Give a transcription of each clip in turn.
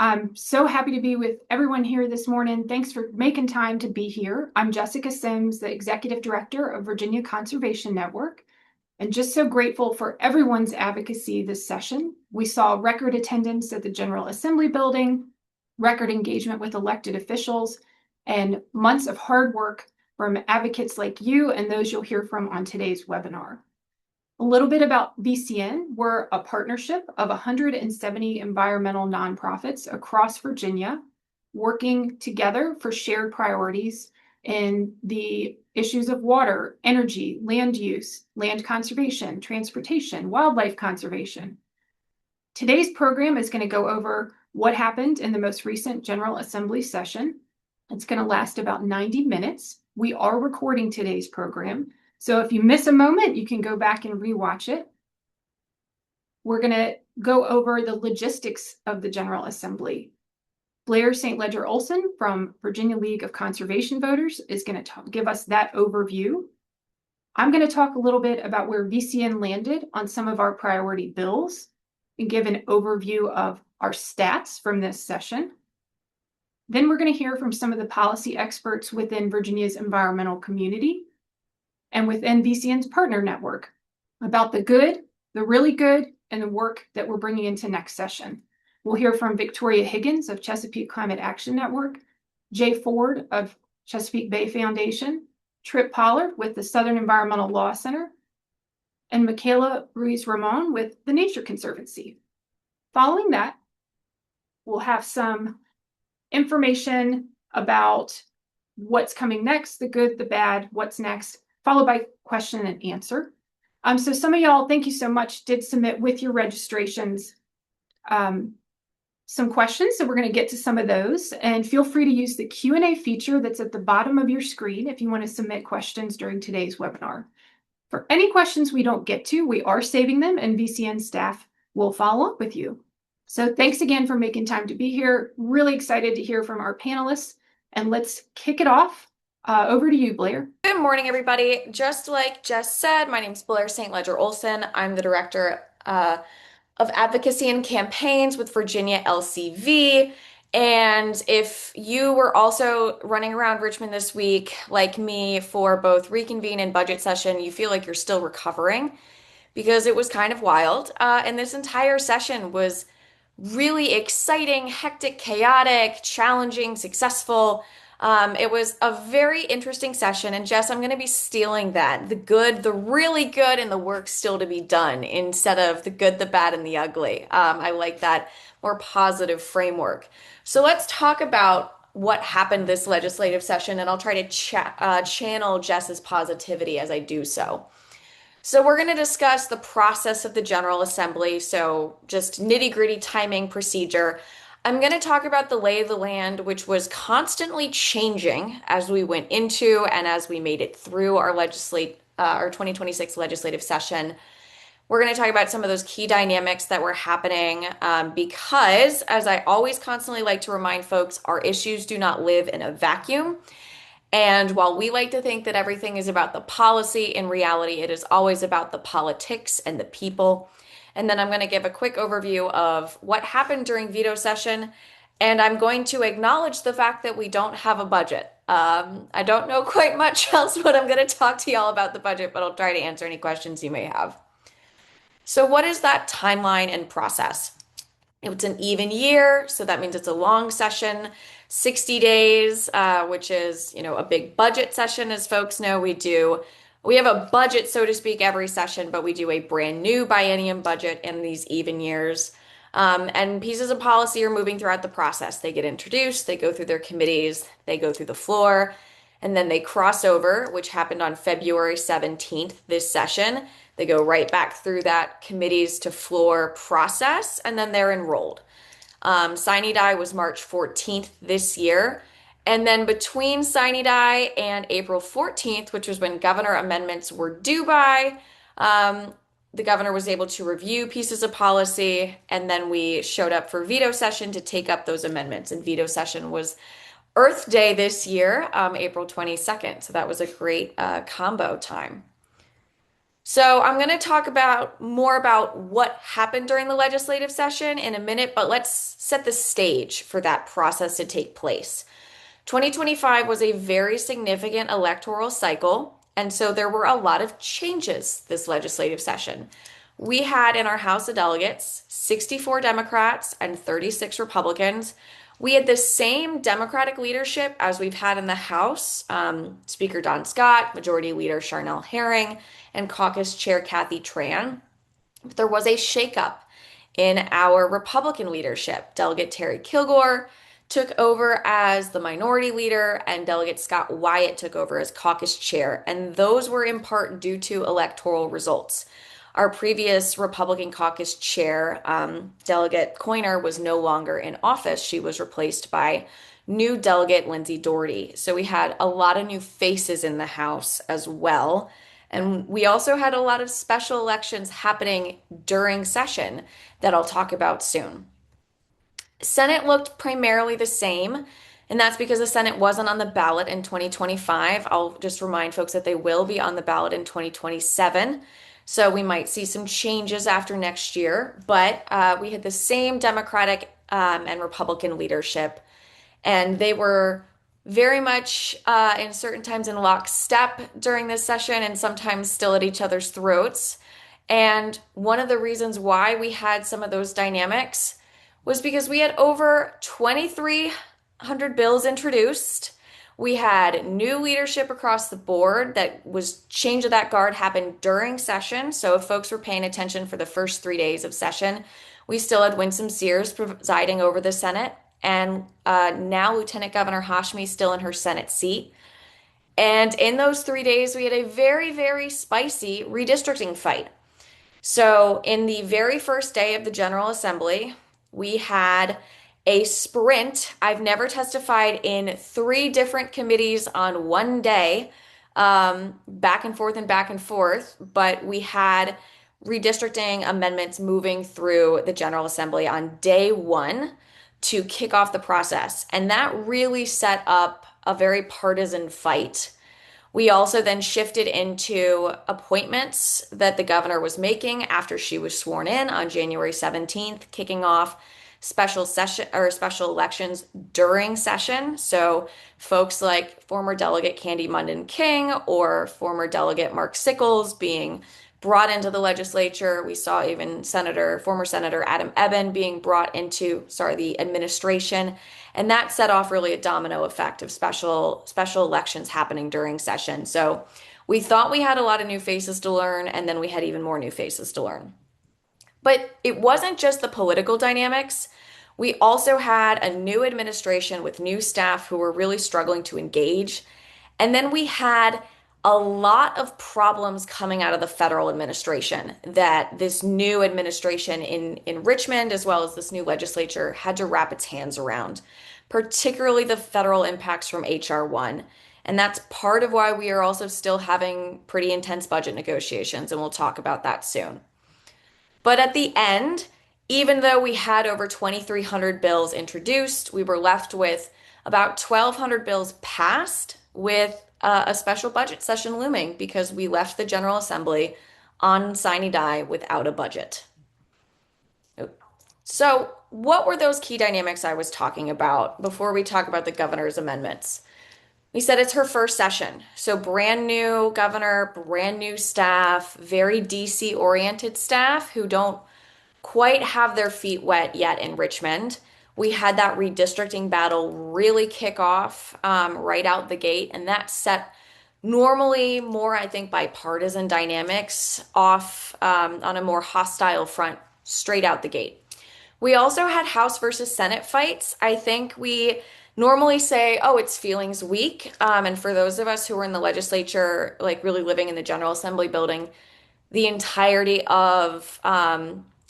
I'm so happy to be with everyone here this morning. Thanks for making time to be here. I'm Jessica Sims, the Executive Director of Virginia Conservation Network, and just so grateful for everyone's advocacy this session. We saw record attendance at the General Assembly building, record engagement with elected officials, and months of hard work from advocates like you and those you'll hear from on today's webinar. A little bit about VCN. We're a partnership of 170 environmental nonprofits across Virginia, working together for shared priorities in the issues of water, energy, land use, land conservation, transportation, wildlife conservation. Today's program is going to go over what happened in the most recent General Assembly session. It's going to last about 90 minutes. We are recording today's program, so if you miss a moment, you can go back and rewatch it. We're going to go over the logistics of the General Assembly. Blair St. Ledger-Olson from Virginia League of Conservation Voters is going to give us that overview. I'm going to talk a little bit about where VCN landed on some of our priority bills and give an overview of our stats from this session. Then we're going to hear from some of the policy experts within Virginia's environmental community and within VCN's partner network about the good, the really good, and the work that we're bringing into next session. We'll hear from Victoria Higgins of Chesapeake Climate Action Network, Jay Ford of Chesapeake Bay Foundation, Trip Pollard with the Southern Environmental Law Center, and Mikaela Ruiz-Ramón with the Nature Conservancy. Following that, we'll have some information about what's coming next, the good, the bad, what's next, followed by question and answer. So some of y'all, thank you so much, did submit with your registrations some questions, so we're going to get to some of those. And feel free to use the Q&A feature that's at the bottom of your screen if you want to submit questions during today's webinar. For any questions we don't get to, we are saving them, and VCN staff will follow up with you. So thanks again for making time to be here. Really excited to hear from our panelists, and let's kick it off. Over to you, Blair. Good morning, everybody. Just like Jess said, my name is Blair St. Ledger-Olson. I'm the Director of Advocacy and Campaigns with Virginia LCV. And if you were also running around Richmond this week, like me, for both reconvene and budget session, you feel like you're still recovering because it was kind of wild. And this entire session was really exciting, hectic, chaotic, challenging, successful. It was a very interesting session, and Jess, I'm going to be stealing that. The good, the really good, and the work still to be done instead of the good, the bad, and the ugly. I like that more positive framework. So let's talk about what happened this legislative session, and I'll try to channel Jess's positivity as I do so. So we're going to discuss the process of the General Assembly, so just nitty-gritty timing procedure. I'm going to talk about the lay of the land, which was constantly changing as we went into and as we made it through our 2026 legislative session. We're going to talk about some of those key dynamics that were happening because, as I always constantly like to remind folks, our issues do not live in a vacuum. And while we like to think that everything is about the policy, in reality, it is always about the politics and the people. And then I'm going to give a quick overview of what happened during veto session. And I'm going to acknowledge the fact that we don't have a budget. I don't know quite much else, but I'm going to talk to y'all about the budget, but I'll try to answer any questions you may have. So what is that timeline and process? It's an even year, so that means it's a long session, 60 days, which is, a big budget session, as folks know. We have a budget, so to speak, every session, but we do a brand new biennium budget in these even years. And pieces of policy are moving throughout the process. They get introduced, they go through their committees, they go through the floor, and then they cross over, which happened on February 17th, this session. They go right back through that committees to floor process, and then they're enrolled. Sine Die was March 14th this year. And then between Sine Die and April 14th, which was when governor amendments were due by, the governor was able to review pieces of policy, and then we showed up for veto session to take up those amendments. And veto session was Earth Day this year, April 22nd. So that was a great combo time. So I'm going to talk about more about what happened during the legislative session in a minute, but let's set the stage for that process to take place. 2025 was a very significant electoral cycle, and so there were a lot of changes this legislative session. We had in our House of Delegates 64 Democrats and 36 Republicans. We had the same Democratic leadership as we've had in the House, Speaker Don Scott, Majority Leader Charnel Herring, and Caucus Chair Kathy Tran. But there was a shakeup in our Republican leadership. Delegate Terry Kilgore took over as the minority leader, and Delegate Scott Wyatt took over as caucus chair. And those were in part due to electoral results. Our previous Republican caucus chair, Delegate Coiner, was no longer in office. She was replaced by new delegate Lindsay Doherty. So we had a lot of new faces in the House as well. And we also had a lot of special elections happening during session that I'll talk about soon. Senate looked primarily the same, and that's because the Senate wasn't on the ballot in 2025. I'll just remind folks that they will be on the ballot in 2027. So we might see some changes after next year, but we had the same Democratic and Republican leadership, and they were very much in certain times in lockstep during this session and sometimes still at each other's throats. And one of the reasons why we had some of those dynamics was because we had over 2,300 bills introduced. We had new leadership across the board. That was change of that guard happened during session. So if folks were paying attention for the first 3 days of session, we still had Winsome Sears presiding over the Senate. And now Lieutenant Governor Hashmi still in her Senate seat. And in those 3 days, we had a very, very spicy redistricting fight. So in the very first day of the General Assembly, we had a sprint. I've never testified in 3 different committees on one day, back and forth, but we had redistricting amendments moving through the General Assembly on day one to kick off the process. And that really set up a very partisan fight. We also then shifted into appointments that the governor was making after she was sworn in on January 17th, kicking off special session or special elections during session. So folks like former Delegate Candy Munden King or former Delegate Mark Sickles being brought into the legislature. We saw even former Senator Adam Eben being brought into, the administration. And that set off really a domino effect of special elections happening during session. So we thought we had a lot of new faces to learn, and then we had even more new faces to learn. But it wasn't just the political dynamics. We also had a new administration with new staff who were really struggling to engage. And then we had a lot of problems coming out of the federal administration that this new administration in Richmond, as well as this new legislature, had to wrap its hands around, particularly the federal impacts from H.R. 1. And that's part of why we are also still having pretty intense budget negotiations, and we'll talk about that soon. But at the end, even though we had over 2,300 bills introduced, we were left with about 1,200 bills passed with a special budget session looming because we left the General Assembly on sine die without a budget. So what were those key dynamics I was talking about before we talk about the governor's amendments? We said it's her first session. So brand new governor, brand new staff, very DC oriented staff who don't quite have their feet wet yet in Richmond. We had that redistricting battle really kick off right out the gate, and that set normally more, I think, bipartisan dynamics off on a more hostile front straight out the gate. We also had House versus Senate fights. I think we normally say, oh, it's feelings week. And for those of us who were in the legislature, like really living in the General Assembly building, the entirety of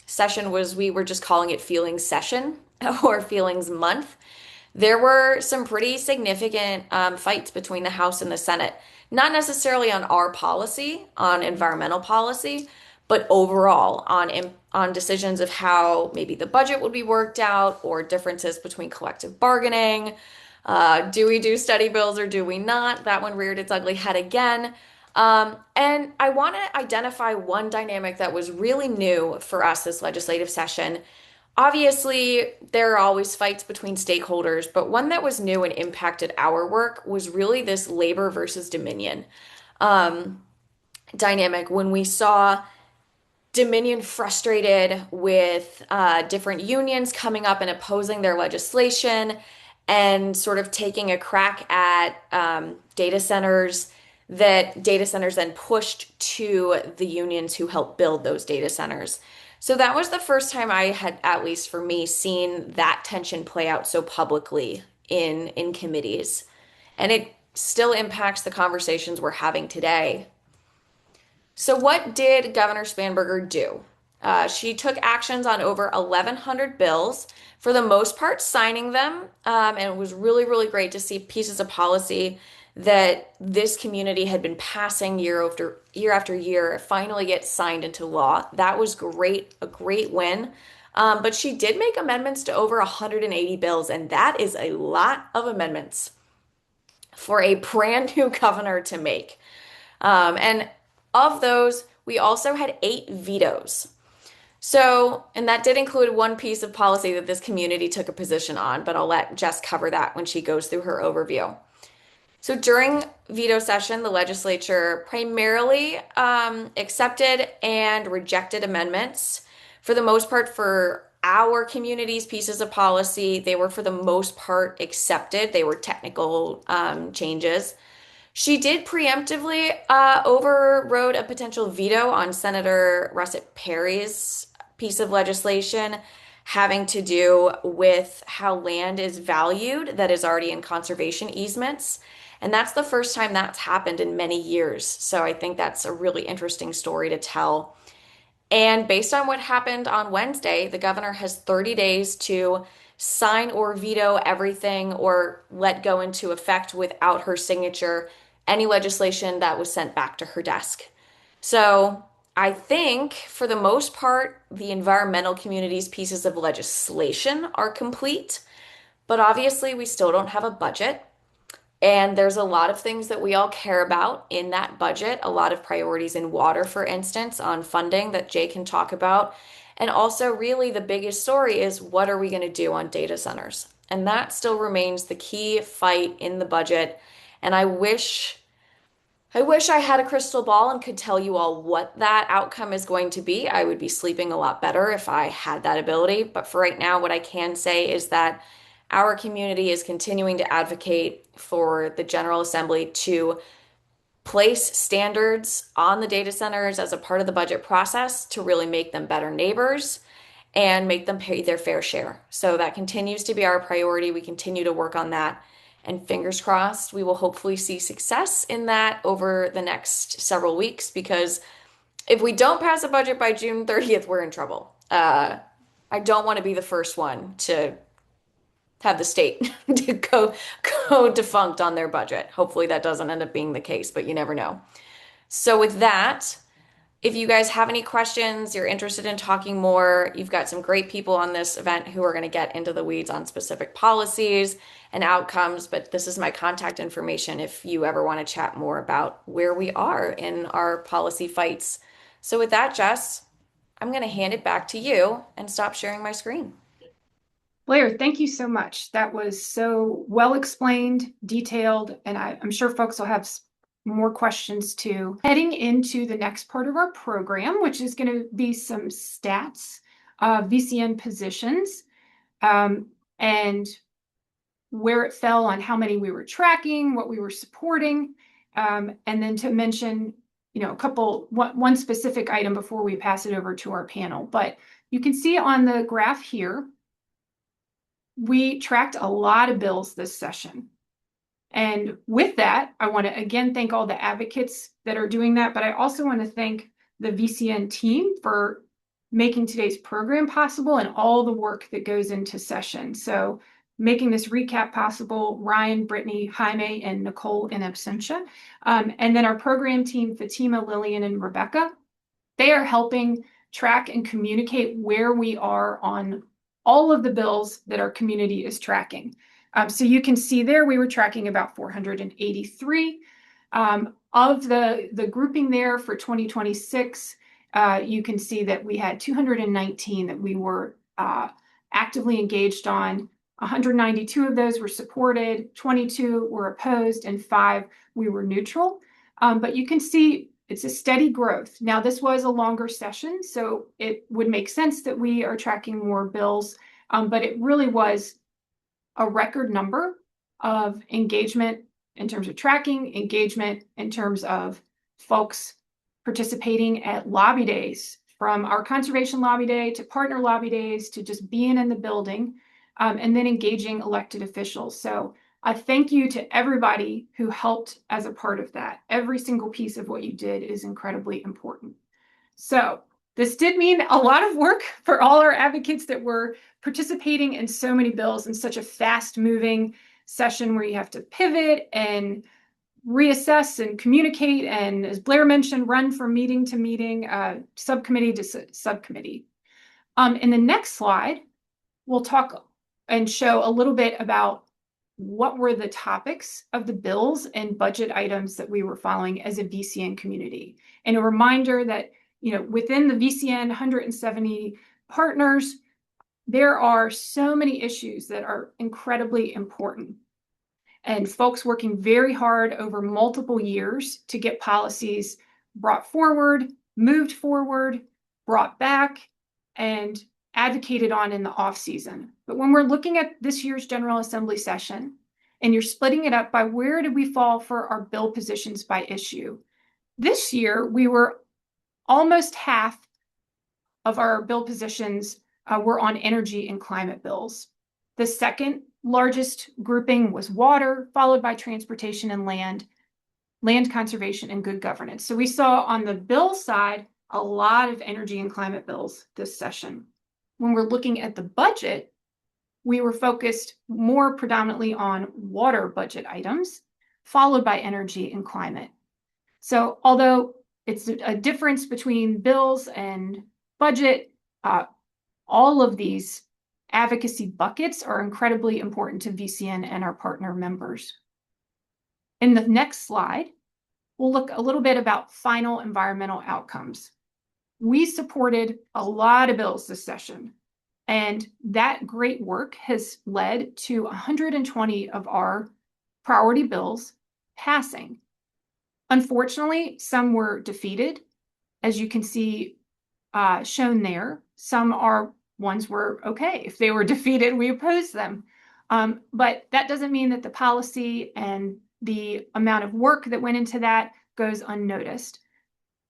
session we were just calling it feelings session or feelings month. There were some pretty significant fights between the House and the Senate, not necessarily on our policy, on environmental policy, but overall on decisions of how maybe the budget would be worked out or differences between collective bargaining. Do we do study bills or do we not? That one reared its ugly head again. And I want to identify one dynamic that was really new for us this legislative session. Obviously, there are always fights between stakeholders, but one that was new and impacted our work was really this labor versus Dominion um, dynamic when we saw Dominion frustrated with different unions coming up and opposing their legislation and sort of taking a crack at data centers that data centers then pushed to the unions who helped build those data centers. So that was the first time I had, at least for me, seen that tension play out so publicly in committees. And it still impacts the conversations we're having today. So, what did Governor Spanberger do? She took actions on over 1,100 bills, for the most part, signing them. And it was really, really great to see pieces of policy that this community had been passing year after year finally get signed into law. That was great, a great win. But she did make amendments to over 180 bills, and that is a lot of amendments for a brand new governor to make. And of those, we also had 8 vetoes. So, and that did include one piece of policy that this community took a position on, but I'll let Jess cover that when she goes through her overview. So during veto session, the legislature primarily accepted and rejected amendments. For the most part, for our community's pieces of policy, they were for the most part accepted. They were technical changes. She did preemptively overrode a potential veto on Senator Russet Perry's piece of legislation having to do with how land is valued that is already in conservation easements. And that's the first time that's happened in many years. So I think that's a really interesting story to tell. And based on what happened on Wednesday, the governor has 30 days to sign or veto everything or let go into effect without her signature any legislation that was sent back to her desk. So I think for the most part, the environmental community's pieces of legislation are complete, but obviously we still don't have a budget. And there's a lot of things that we all care about in that budget, a lot of priorities in water, for instance, on funding that Jay can talk about. And also, really, the biggest story is what are we going to do on data centers? And that still remains the key fight in the budget. And I wish I had a crystal ball and could tell you all what that outcome is going to be. I would be sleeping a lot better if I had that ability. But for right now, what I can say is that our community is continuing to advocate for the General Assembly to place standards on the data centers as a part of the budget process to really make them better neighbors and make them pay their fair share. So that continues to be our priority. We continue to work on that. And fingers crossed, we will hopefully see success in that over the next several weeks because if we don't pass a budget by June 30th, we're in trouble. I don't want to be the first one to have the state to go defunct on their budget. Hopefully that doesn't end up being the case, but you never know. So with that, if you guys have any questions, you're interested in talking more, you've got some great people on this event who are going to get into the weeds on specific policies and outcomes, but this is my contact information if you ever want to chat more about where we are in our policy fights. So with that, Jess, I'm going to hand it back to you and stop sharing my screen. Blair, thank you so much. That was so well explained, detailed, and I'm sure folks will have more questions too. Heading into the next part of our program, which is going to be some stats, VCN positions, and where it fell on how many we were tracking, what we were supporting, and then to mention, one specific item before we pass it over to our panel. But you can see on the graph here, we tracked a lot of bills this session. And with that, I want to again thank all the advocates that are doing that, but I also want to thank the VCN team for making today's program possible and all the work that goes into session. So making this recap possible, Ryan, Brittany, Jaime, and Nicole in absentia. And then our program team, Fatima, Lillian, and Rebecca, they are helping track and communicate where we are on all of the bills that our community is tracking. So you can see there we were tracking about 483. Of the grouping there for 2026, you can see that we had 219 that we were actively engaged on. 192 of those were supported, 22 were opposed, and 5 we were neutral. But you can see it's a steady growth. Now, this was a longer session, so it would make sense that we are tracking more bills, but it really was a record number of engagement in terms of tracking, engagement in terms of folks participating at lobby days, from our conservation lobby day to partner lobby days to just being in the building, and then engaging elected officials. So a thank you to everybody who helped as a part of that. Every single piece of what you did is incredibly important. So this did mean a lot of work for all our advocates that were participating in so many bills in such a fast-moving session where you have to pivot and reassess and communicate, and as Blair mentioned, run from meeting to meeting, subcommittee to subcommittee. In the next slide, we'll talk and show a little bit about what were the topics of the bills and budget items that we were following as a VCN community. And a reminder that, within the VCN 170 partners, there are so many issues that are incredibly important. And folks working very hard over multiple years to get policies brought forward, moved forward, brought back, and advocated on in the off season. But when we're looking at this year's General Assembly session, and you're splitting it up by where did we fall for our bill positions by issue, this year we were almost half of our bill positions were on energy and climate bills. The second largest grouping was water, followed by transportation and land conservation, and good governance. So we saw on the bill side a lot of energy and climate bills this session. When we're looking at the budget, we were focused more predominantly on water budget items, followed by energy and climate. So although it's a difference between bills and budget, all of these advocacy buckets are incredibly important to VCN and our partner members. In the next slide, we'll look a little bit about final environmental outcomes. We supported a lot of bills this session, and that great work has led to 120 of our priority bills passing. Unfortunately, some were defeated, as you can see shown there. Some are ones were okay. If they were defeated, we opposed them. But that doesn't mean that the policy and the amount of work that went into that goes unnoticed.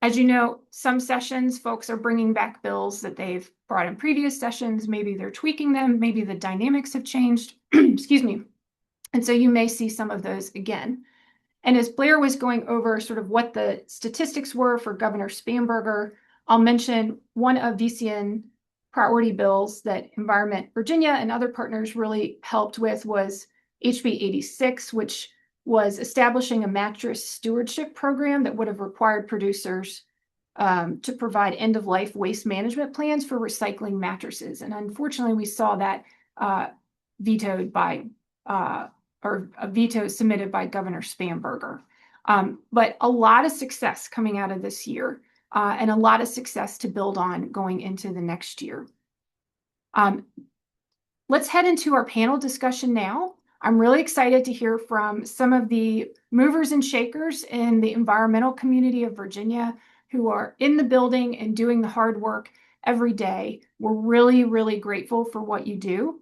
As you know, some sessions, folks are bringing back bills that they've brought in previous sessions. Maybe they're tweaking them. Maybe the dynamics have changed. Excuse me. And so you may see some of those again. And as Blair was going over sort of what the statistics were for Governor Spanberger, I'll mention one of VCN priority bills that Environment Virginia and other partners really helped with was HB 86, which was establishing a mattress stewardship program that would have required producers to provide end-of-life waste management plans for recycling mattresses. And unfortunately, we saw that vetoed by, or a veto submitted by Governor Spanberger. But a lot of success coming out of this year. And a lot of success to build on going into the next year. Let's head into our panel discussion now. I'm really excited to hear from some of the movers and shakers in the environmental community of Virginia who are in the building and doing the hard work every day. We're really, really grateful for what you do.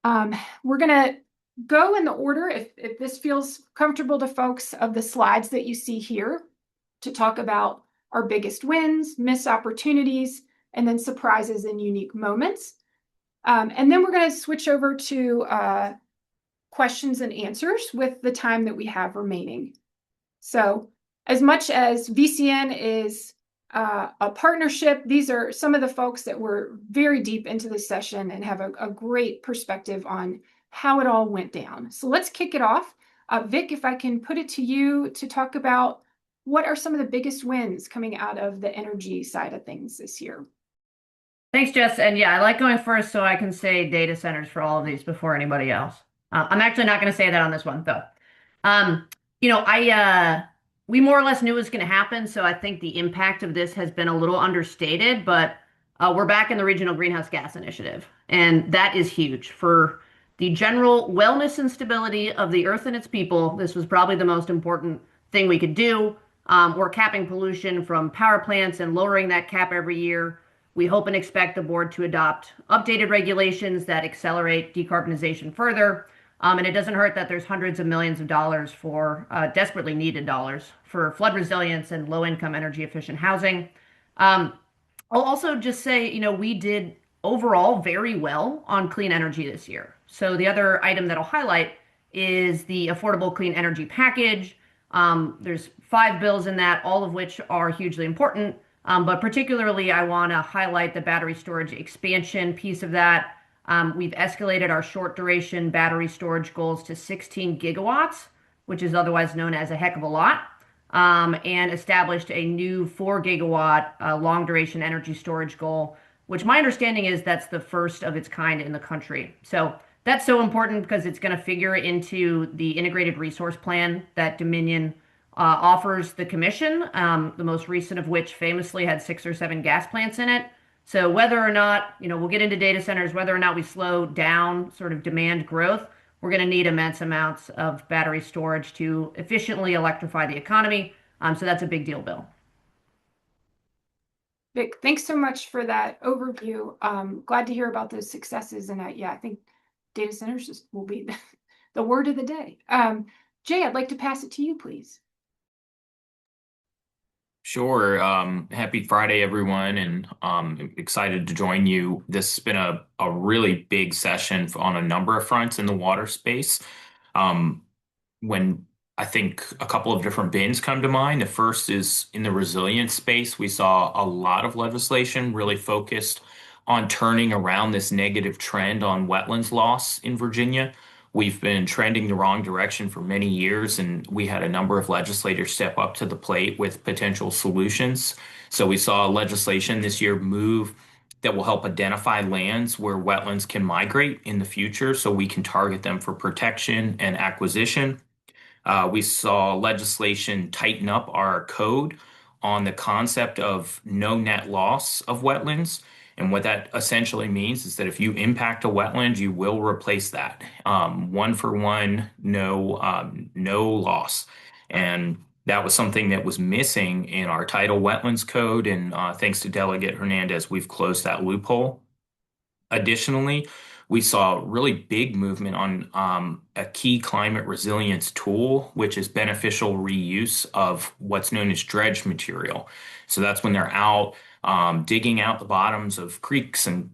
We're going to go in the order, if this feels comfortable to folks, of the slides that you see here, to talk about our biggest wins, missed opportunities, and then surprises and unique moments. And then we're going to switch over to questions and answers with the time that we have remaining. So as much as VCN is a partnership, these are some of the folks that were very deep into the session and have a great perspective on how it all went down. So let's kick it off. Vic, if I can put it to you to talk about what are some of the biggest wins coming out of the energy side of things this year? Thanks, Jess. And yeah, I like going first so I can say data centers for all of these before anybody else. I'm actually not going to say that on this one, though. We more or less knew it was going to happen, so I think the impact of this has been a little understated, but we're back in the Regional Greenhouse Gas Initiative, and that is huge for the general wellness and stability of the Earth and its people. This was probably the most important thing we could do. We're capping pollution from power plants and lowering that cap every year. We hope and expect the board to adopt updated regulations that accelerate decarbonization further. And it doesn't hurt that there's hundreds of millions of dollars for desperately needed dollars for flood resilience and low income energy efficient housing. Um, I'll also just say, we did overall very well on clean energy this year. So the other item that I'll highlight is the Affordable Clean Energy Package. There's 5 bills in that, all of which are hugely important. But particularly, I want to highlight the battery storage expansion piece of that. We've escalated our short duration battery storage goals to 16 gigawatts, which is otherwise known as a heck of a lot, and established a new 4 gigawatt long duration energy storage goal, which my understanding is that's the first of its kind in the country. So that's so important because it's going to figure into the integrated resource plan that Dominion offers the commission, the most recent of which famously had 6 or 7 gas plants in it. So whether or not, we'll get into data centers, whether or not we slow down sort of demand growth, we're going to need immense amounts of battery storage to efficiently electrify the economy. So that's a big deal, Bill. Vic, thanks so much for that overview. Glad to hear about those successes. And yeah, I think data centers just will be the word of the day. Jay, I'd like to pass it to you, please. Sure. Happy Friday, everyone, and excited to join you. This has been a really big session on a number of fronts in the water space. Um, when I think a couple of different bins come to mind. The first is in the resilience space. We saw a lot of legislation really focused on turning around this negative trend on wetlands loss in Virginia. We've been trending the wrong direction for many years, and we had a number of legislators step up to the plate with potential solutions. So we saw legislation this year move that will help identify lands where wetlands can migrate in the future so we can target them for protection and acquisition. We saw legislation tighten up our code on the concept of no net loss of wetlands. And what that essentially means is that if you impact a wetland, you will replace that. One for one, no loss. And that was something that was missing in our tidal wetlands code. And thanks to Delegate Hernandez, we've closed that loophole. Additionally, we saw really big movement on a key climate resilience tool, which is beneficial reuse of what's known as dredge material. So that's when they're out digging out the bottoms of creeks and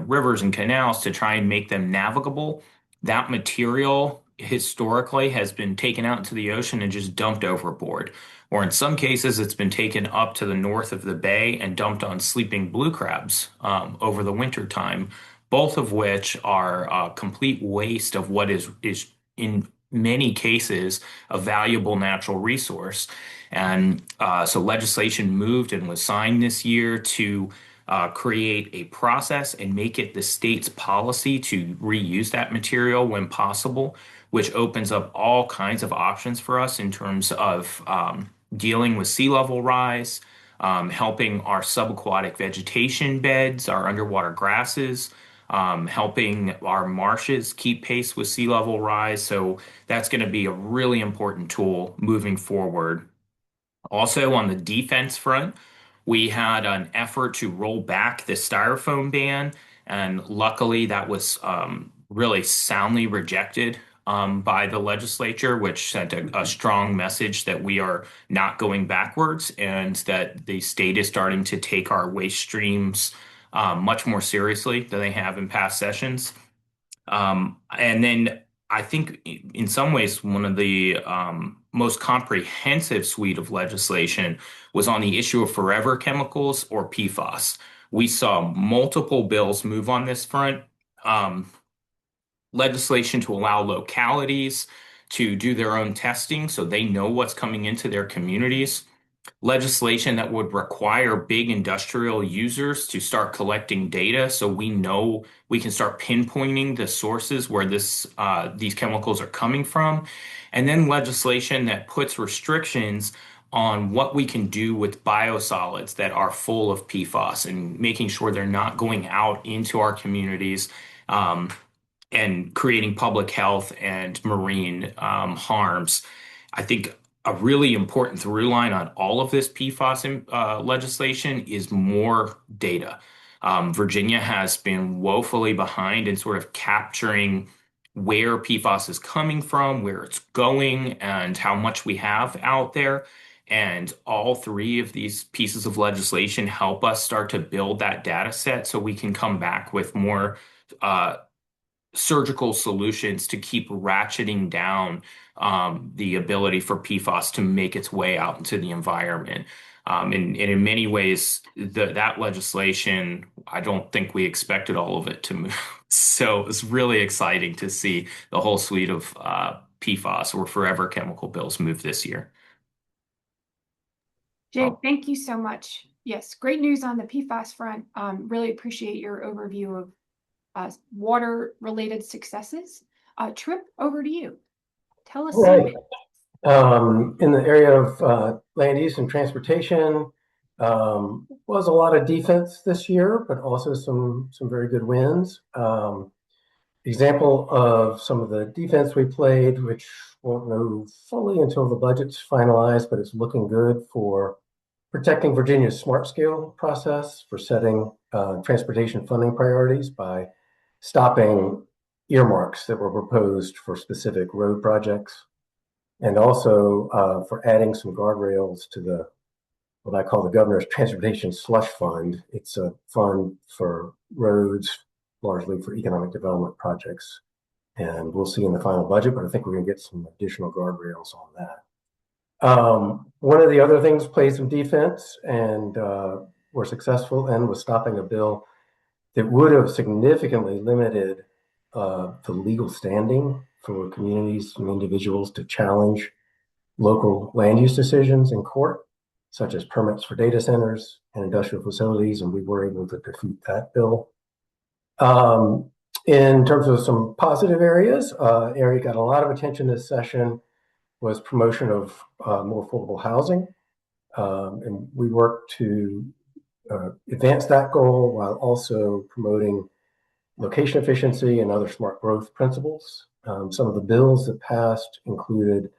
rivers and canals to try and make them navigable. That material historically has been taken out into the ocean and just dumped overboard. Or in some cases, it's been taken up to the north of the bay and dumped on sleeping blue crabs over the winter time, both of which are a complete waste of what is in many cases a valuable natural resource. And so legislation moved and was signed this year to create a process and make it the state's policy to reuse that material when possible, which opens up all kinds of options for us in terms of dealing with sea level rise, helping our subaquatic vegetation beds, our underwater grasses, helping our marshes keep pace with sea level rise. So that's going to be a really important tool moving forward. Also, on the defense front, we had an effort to roll back the styrofoam ban, and luckily that was really soundly rejected by the legislature, which sent a strong message that we are not going backwards and that the state is starting to take our waste streams much more seriously than they have in past sessions. And then I think in some ways, one of the most comprehensive suite of legislation was on the issue of forever chemicals or PFAS. We saw multiple bills move on this front. Legislation to allow localities to do their own testing so they know what's coming into their communities. legislation that would require big industrial users to start collecting data so we know we can start pinpointing the sources where these chemicals are coming from. And then legislation that puts restrictions on what we can do with biosolids that are full of PFAS and making sure they're not going out into our communities. And creating public health and marine harms. I think a really important through line on all of this PFAS legislation is more data. Virginia has been woefully behind in sort of capturing where PFAS is coming from, where it's going, and how much we have out there. And all three of these pieces of legislation help us start to build that data set so we can come back with more uh, surgical solutions to keep ratcheting down the ability for PFAS to make its way out into the environment. And in many ways, that legislation, I don't think we expected all of it to move. So it's really exciting to see the whole suite of PFAS or forever chemical bills move this year. Jay, thank you so much. Yes, great news on the PFAS front. Really appreciate your overview of water-related successes. Trip, over to you. Tell us Right. In the area of land use and transportation, was a lot of defense this year, but also some very good wins. Example of some of the defense we played, which won't know fully until the budget's finalized, but it's looking good for protecting Virginia's smart scale process for setting transportation funding priorities by stopping earmarks that were proposed for specific road projects, and also for adding some guardrails to what I call the Governor's Transportation Slush Fund. It's a fund for roads, largely for economic development projects. And we'll see in the final budget, but I think we're going to get some additional guardrails on that. One of the other things played some defense and were successful and was stopping a bill that would have significantly limited the legal standing for communities and individuals to challenge local land use decisions in court, such as permits for data centers and industrial facilities, and we were able to defeat that bill. In terms of some positive areas, area got a lot of attention this session was promotion of more affordable housing. And we worked to advance that goal while also promoting location efficiency and other smart growth principles. Some of the bills that passed included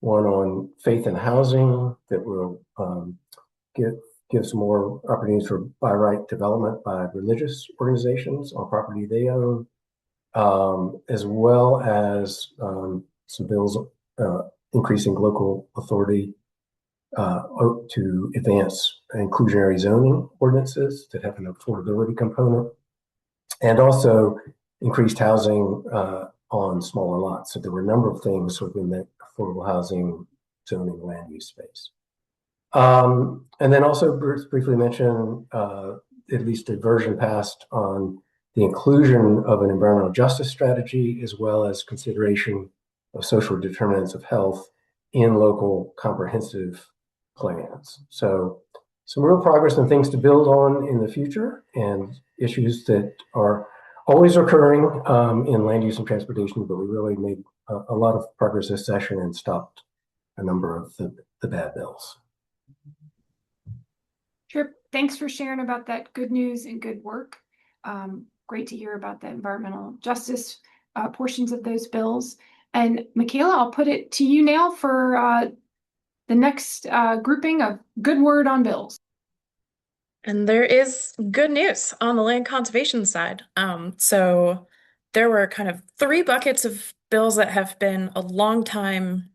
one on faith in housing that will give some more opportunities for by right development by religious organizations on property they own, as well as some bills increasing local authority to advance inclusionary zoning ordinances that have an affordability component, and also increased housing on smaller lots. So there were a number of things within that affordable housing zoning land use space. And then also briefly mention at least a version passed on the inclusion of an environmental justice strategy, as well as consideration of social determinants of health in local comprehensive plans. So some real progress and things to build on in the future, and issues that are always occurring in land use and transportation, but we really made a lot of progress this session and stopped a number of the bad bills. Trip, thanks for sharing about that good news and good work. Great to hear about the environmental justice portions of those bills. And Mikaela, I'll put it to you now for the next grouping of good word on bills. And there is good news on the land conservation side. So there were kind of three buckets of bills that have been a long time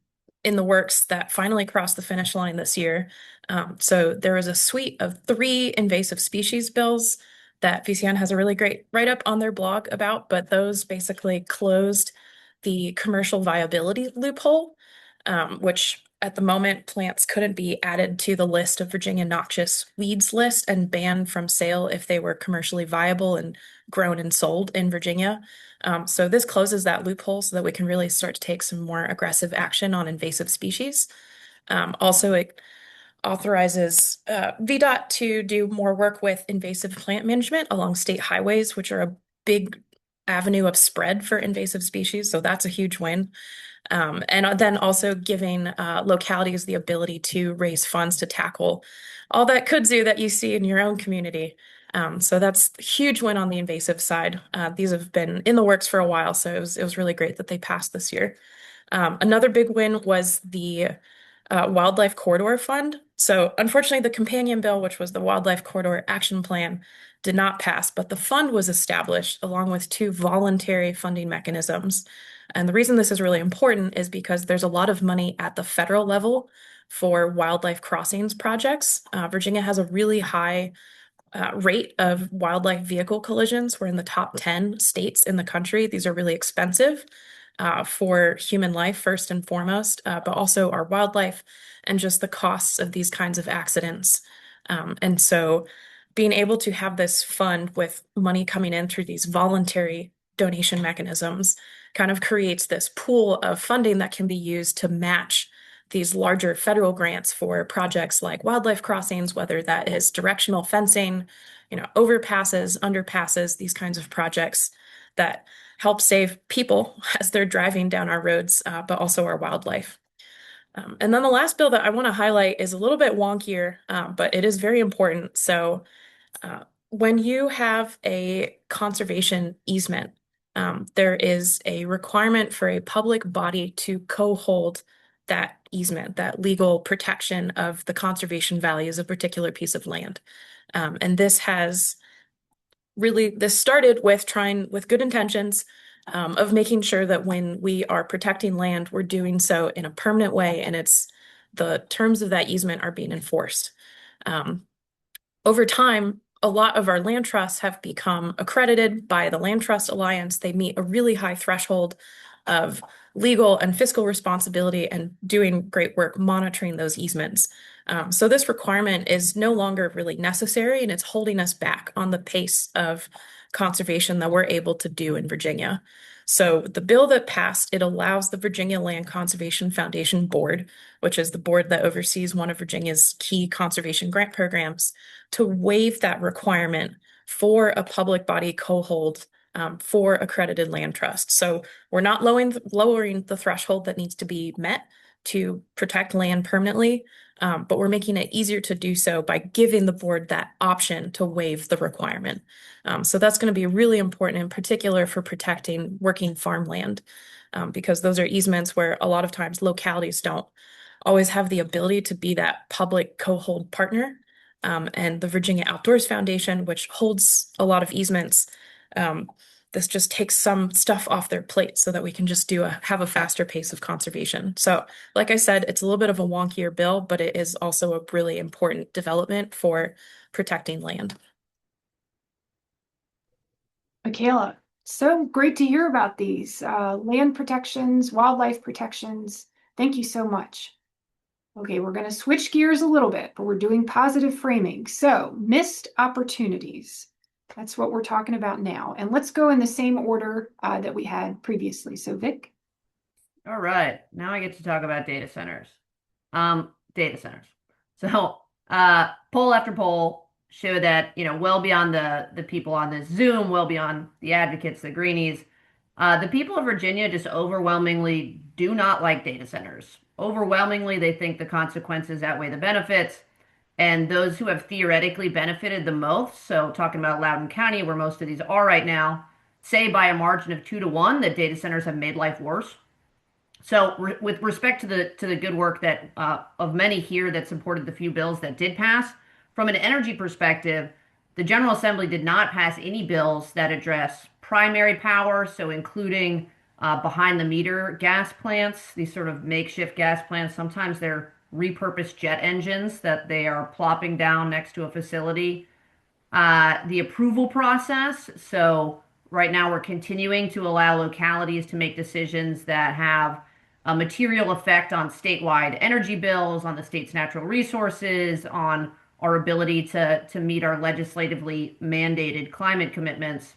in the works that finally crossed the finish line this year. So there was a suite of three invasive species bills that VCN has a really great write-up on their blog about, but those basically closed the commercial viability loophole, which at the moment plants couldn't be added to the list of Virginia noxious weeds list and banned from sale if they were commercially viable and grown and sold in Virginia. So this closes that loophole so that we can really start to take some more aggressive action on invasive species. Also, it authorizes VDOT to do more work with invasive plant management along state highways, which are a big avenue of spread for invasive species. So that's a huge win. And then also giving localities the ability to raise funds to tackle all that kudzu that you see in your own community. So that's a huge win on the invasive side. These have been in the works for a while, so it was really great that they passed this year. Another big win was the Wildlife Corridor Fund. So unfortunately, the companion bill, which was the Wildlife Corridor Action Plan, did not pass, but the fund was established along with two voluntary funding mechanisms. And the reason this is really important is because there's a lot of money at the federal level for wildlife crossings projects. Virginia has a really high rate of wildlife vehicle collisions. We're in the top 10 states in the country. These are really expensive for human life, first and foremost, but also our wildlife and just the costs of these kinds of accidents. And so being able to have this fund with money coming in through these voluntary donation mechanisms kind of creates this pool of funding that can be used to match these larger federal grants for projects like wildlife crossings, whether that is directional fencing, overpasses, underpasses, these kinds of projects that help save people as they're driving down our roads, but also our wildlife. And then the last bill that I want to highlight is a little bit wonkier, but it is very important. So when you have a conservation easement, there is a requirement for a public body to co-hold that easement, that legal protection of the conservation values of a particular piece of land. And this started with trying with good intentions of making sure that when we are protecting land, we're doing so in a permanent way, and the terms of that easement are being enforced. Over time, a lot of our land trusts have become accredited by the Land Trust Alliance. They meet a really high threshold of legal and fiscal responsibility and doing great work monitoring those easements. So this requirement is no longer really necessary, and it's holding us back on the pace of conservation that we're able to do in Virginia. So the bill that passed, it allows the Virginia Land Conservation Foundation Board, which is the board that oversees one of Virginia's key conservation grant programs, to waive that requirement for a public body co-hold for accredited land trust. So we're not lowering the threshold that needs to be met to protect land permanently, but we're making it easier to do so by giving the board that option to waive the requirement. So that's going to be really important, in particular for protecting working farmland, because those are easements where a lot of times localities don't always have the ability to be that public co-hold partner. And the Virginia Outdoors Foundation, which holds a lot of easements, this just takes some stuff off their plate so that we can just have a faster pace of conservation. So, like I said, it's a little bit of a wonkier bill, but it is also a really important development for protecting land. Mikaela, so great to hear about these land protections, wildlife protections. Thank you so much. Okay, we're going to switch gears a little bit, but we're doing positive framing. So, missed opportunities. That's what we're talking about now. And let's go in the same order that we had previously. So, Vic. All right, now I get to talk about data centers. Data centers. So, poll after poll show that, well beyond the people on this Zoom, well beyond the advocates, the greenies, the people of Virginia just overwhelmingly do not like data centers. Overwhelmingly, they think the consequences outweigh the benefits. And those who have theoretically benefited the most, so talking about Loudoun County, where most of these are right now, say by a margin of 2-1 that data centers have made life worse. So with respect to the good work that of many here that supported the few bills that did pass, from an energy perspective, the General Assembly did not pass any bills that address primary power, so including behind the meter gas plants, these sort of makeshift gas plants. Sometimes they're repurposed jet engines that they are plopping down next to a facility. The approval process. So right now we're continuing to allow localities to make decisions that have a material effect on statewide energy bills, on the state's natural resources, on our ability to meet our legislatively mandated climate commitments.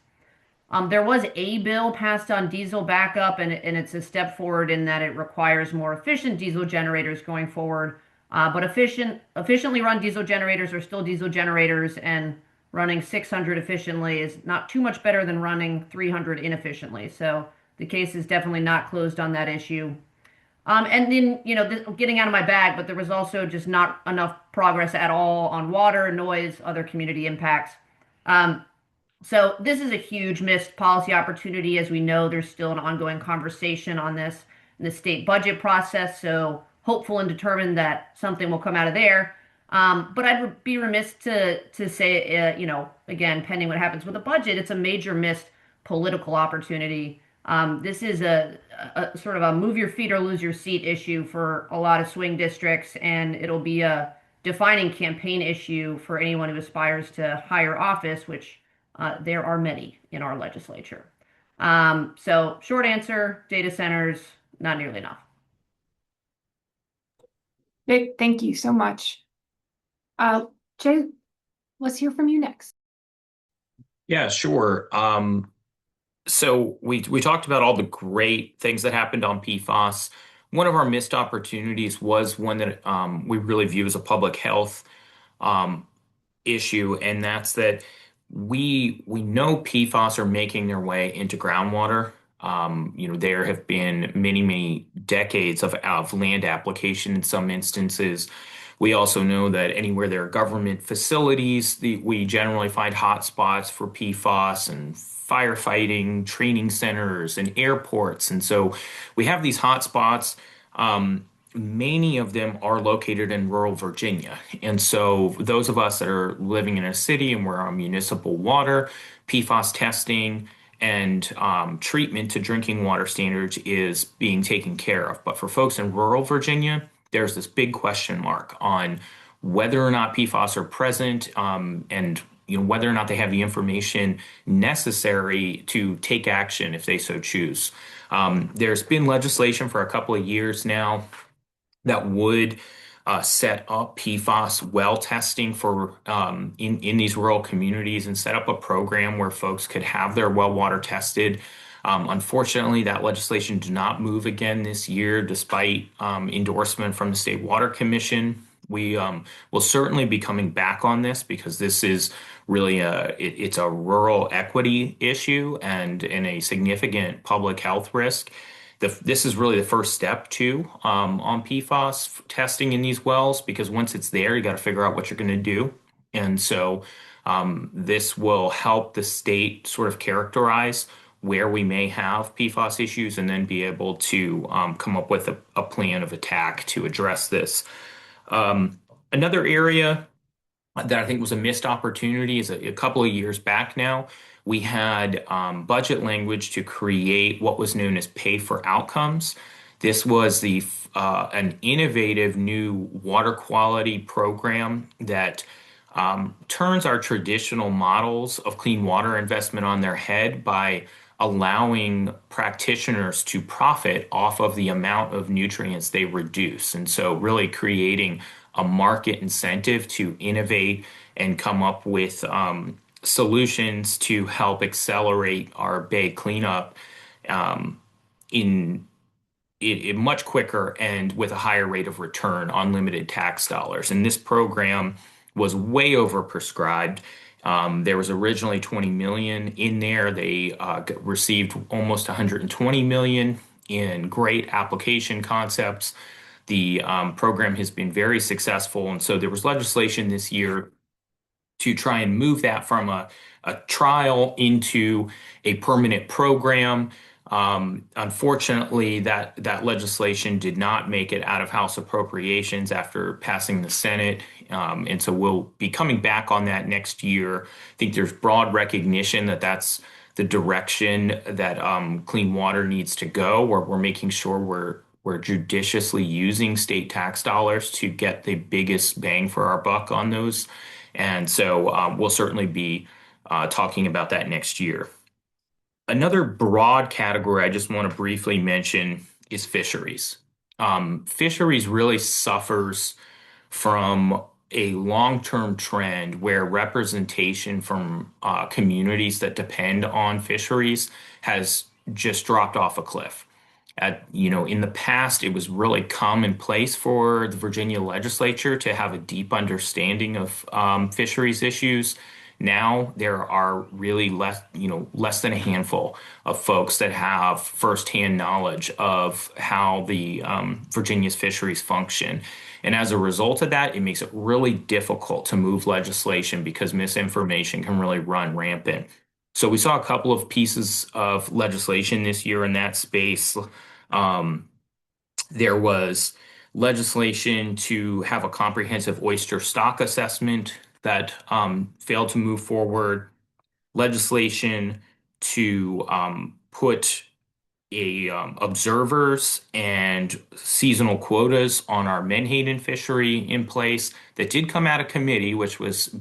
There was a bill passed on diesel backup, and it's a step forward in that it requires more efficient diesel generators going forward. But efficiently run diesel generators are still diesel generators, and running 600 efficiently is not too much better than running 300 inefficiently. So the case is definitely not closed on that issue. And then, getting out of my bag, but there was also just not enough progress at all on water, noise, other community impacts. Um, so this is a huge missed policy opportunity. As we know, there's still an ongoing conversation on this in the state budget process. So hopeful and determined that something will come out of there. But I'd be remiss to say, again, pending what happens with the budget, it's a major missed political opportunity. This is a sort of a move your feet or lose your seat issue for a lot of swing districts, and it'll be a defining campaign issue for anyone who aspires to higher office, which there are many in our legislature. So short answer, data centers, not nearly enough. Vic, thank you so much. Jay, let's hear from you next. Yeah, sure. So we talked about all the great things that happened on PFAS. One of our missed opportunities was one that we really view as a public health um, issue, and that's that we know PFAS are making their way into groundwater. There have been many decades of land application in some instances. We also know that anywhere there are government facilities, we generally find hotspots for PFAS and firefighting, training centers, and airports. And so we have these hotspots. Many of them are located in rural Virginia. And so those of us that are living in a city and we're on municipal water, PFAS testing and treatment to drinking water standards is being taken care of. But for folks in rural Virginia, there's this big question mark on whether or not PFAS are present, and whether or not they have the information necessary to take action if they so choose. There's been legislation for a couple of years now that would set up PFAS well testing for in these rural communities and set up a program where folks could have their well water tested. Unfortunately, that legislation did not move again this year, despite endorsement from the State Water Commission. We will certainly be coming back on this because this is really it's a rural equity issue and a significant public health risk. This is really the first step too on PFAS testing in these wells, because once it's there, you got to figure out what you're going to do. And so this will help the state sort of characterize where we may have PFAS issues and then be able to come up with a plan of attack to address this. Another area that I think was a missed opportunity is a couple of years back now. We had budget language to create what was known as pay for outcomes. This was an innovative new water quality program that turns our traditional models of clean water investment on their head by allowing practitioners to profit off of the amount of nutrients they reduce. And so really creating a market incentive to innovate and come up with solutions to help accelerate our bay cleanup in much quicker and with a higher rate of return on limited tax dollars. And this program was way overprescribed. There was originally 20 million in there. They received almost 120 million in great application concepts. The program has been very successful, and so there was legislation this year to try and move that from a trial into a permanent program. Unfortunately, that legislation did not make it out of House Appropriations after passing the Senate. And so we'll be coming back on that next year. I think there's broad recognition that that's the direction that clean water needs to go, where we're making sure we're judiciously using state tax dollars to get the biggest bang for our buck on those. And so we'll certainly be talking about that next year. Another broad category I just want to briefly mention is fisheries. Fisheries really suffers from a long-term trend where representation from communities that depend on fisheries has just dropped off a cliff. In the past, it was really commonplace for the Virginia legislature to have a deep understanding of fisheries issues. Now there are really less than a handful of folks that have firsthand knowledge of how the Virginia's fisheries function. And as a result of that, it makes it really difficult to move legislation because misinformation can really run rampant. So we saw a couple of pieces of legislation this year in that space. Um, there was legislation to have a comprehensive oyster stock assessment that failed to move forward. Legislation to put observers and seasonal quotas on our menhaden fishery in place that did come out of committee, which was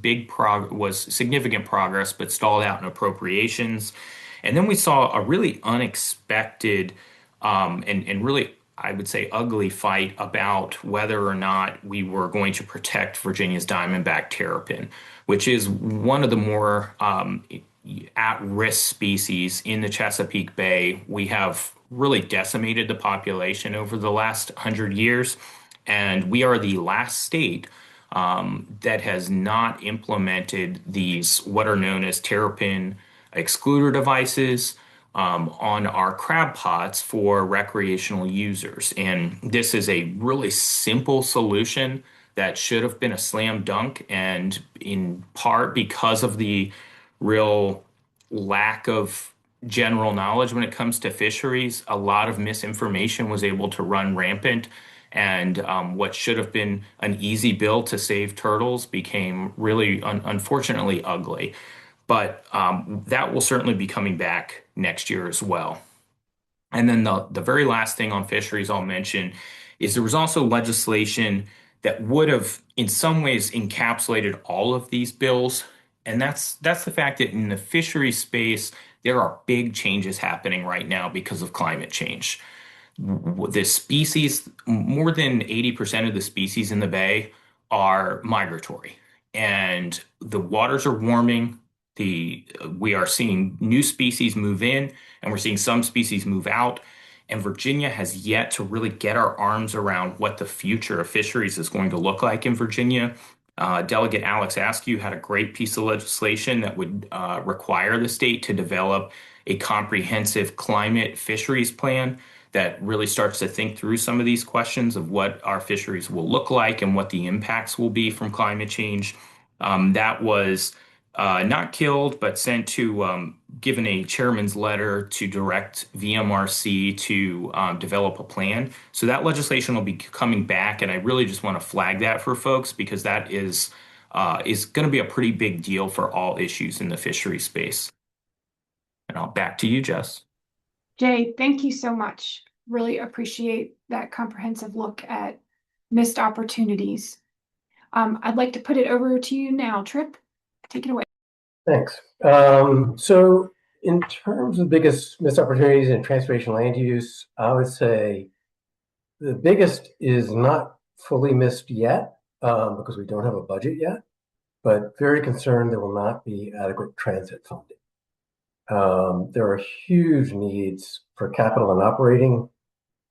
significant progress, but stalled out in appropriations. And then we saw a really unexpected and really, I would say, ugly fight about whether or not we were going to protect Virginia's diamondback terrapin, which is one of the more at-risk species in the Chesapeake Bay. We have really decimated the population over the last 100 years, and we are the last state that has not implemented these what are known as terrapin excluder devices on our crab pots for recreational users. And this is a really simple solution that should have been a slam dunk, and in part because of the real lack of general knowledge when it comes to fisheries, a lot of misinformation was able to run rampant. And what should have been an easy bill to save turtles became really, unfortunately, ugly. But that will certainly be coming back next year as well. And then the very last thing on fisheries I'll mention is there was also legislation that would have in some ways encapsulated all of these bills. And that's the fact that in the fishery space, there are big changes happening right now because of climate change. The species, more than 80% of the species in the bay are migratory, and the waters are warming. We are seeing new species move in, and we're seeing some species move out. And Virginia has yet to really get our arms around what the future of fisheries is going to look like in Virginia. Delegate Alex Askew had a great piece of legislation that would require the state to develop a comprehensive climate fisheries plan that really starts to think through some of these questions of what our fisheries will look like and what the impacts will be from climate change. That was not killed, but sent to given a chairman's letter to direct VMRC to develop a plan. So that legislation will be coming back, and I really just want to flag that for folks because that is going to be a pretty big deal for all issues in the fishery space. And I'll back to you, Jess. Jay, thank you so much. Really appreciate that comprehensive look at missed opportunities. I'd like to put it over to you now, Trip. Take it away. Thanks. So in terms of biggest missed opportunities in transportation land use, I would say the biggest is not fully missed yet because we don't have a budget yet, but very concerned there will not be adequate transit funding. There are huge needs for capital and operating,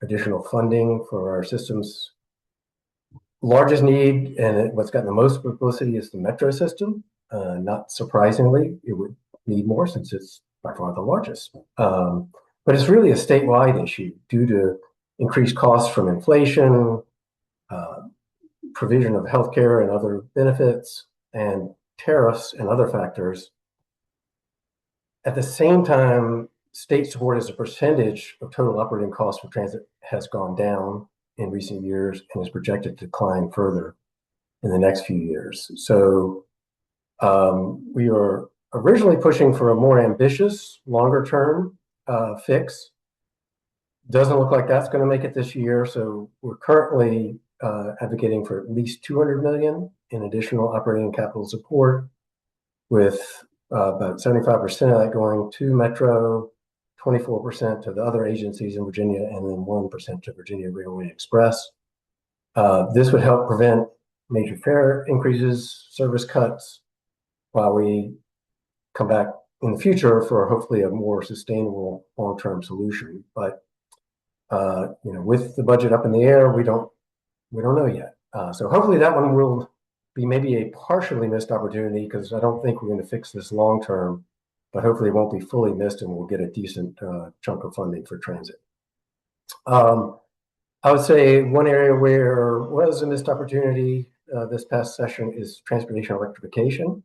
additional funding for our systems. Largest need, and what's gotten the most publicity, is the metro system. Not surprisingly, it would need more since it's by far the largest. But it's really a statewide issue due to increased costs from inflation, provision of healthcare and other benefits, and tariffs and other factors. At the same time, state support as a percentage of total operating costs for transit has gone down in recent years and is projected to decline further in the next few years. So we are originally pushing for a more ambitious, longer-term fix. Doesn't look like that's going to make it this year. So we're currently advocating for at least $200 million in additional operating and capital support, with about 75% of that going to Metro, 24% to the other agencies in Virginia, and then 1% to Virginia Railway Express. This would help prevent major fare increases, service cuts, while we come back in the future for hopefully a more sustainable long-term solution. But with the budget up in the air, we don't know yet. So hopefully that one will be maybe a partially missed opportunity, because I don't think we're going to fix this long term, but hopefully it won't be fully missed and we'll get a decent chunk of funding for transit. I would say one area where was a missed opportunity this past session is transportation electrification.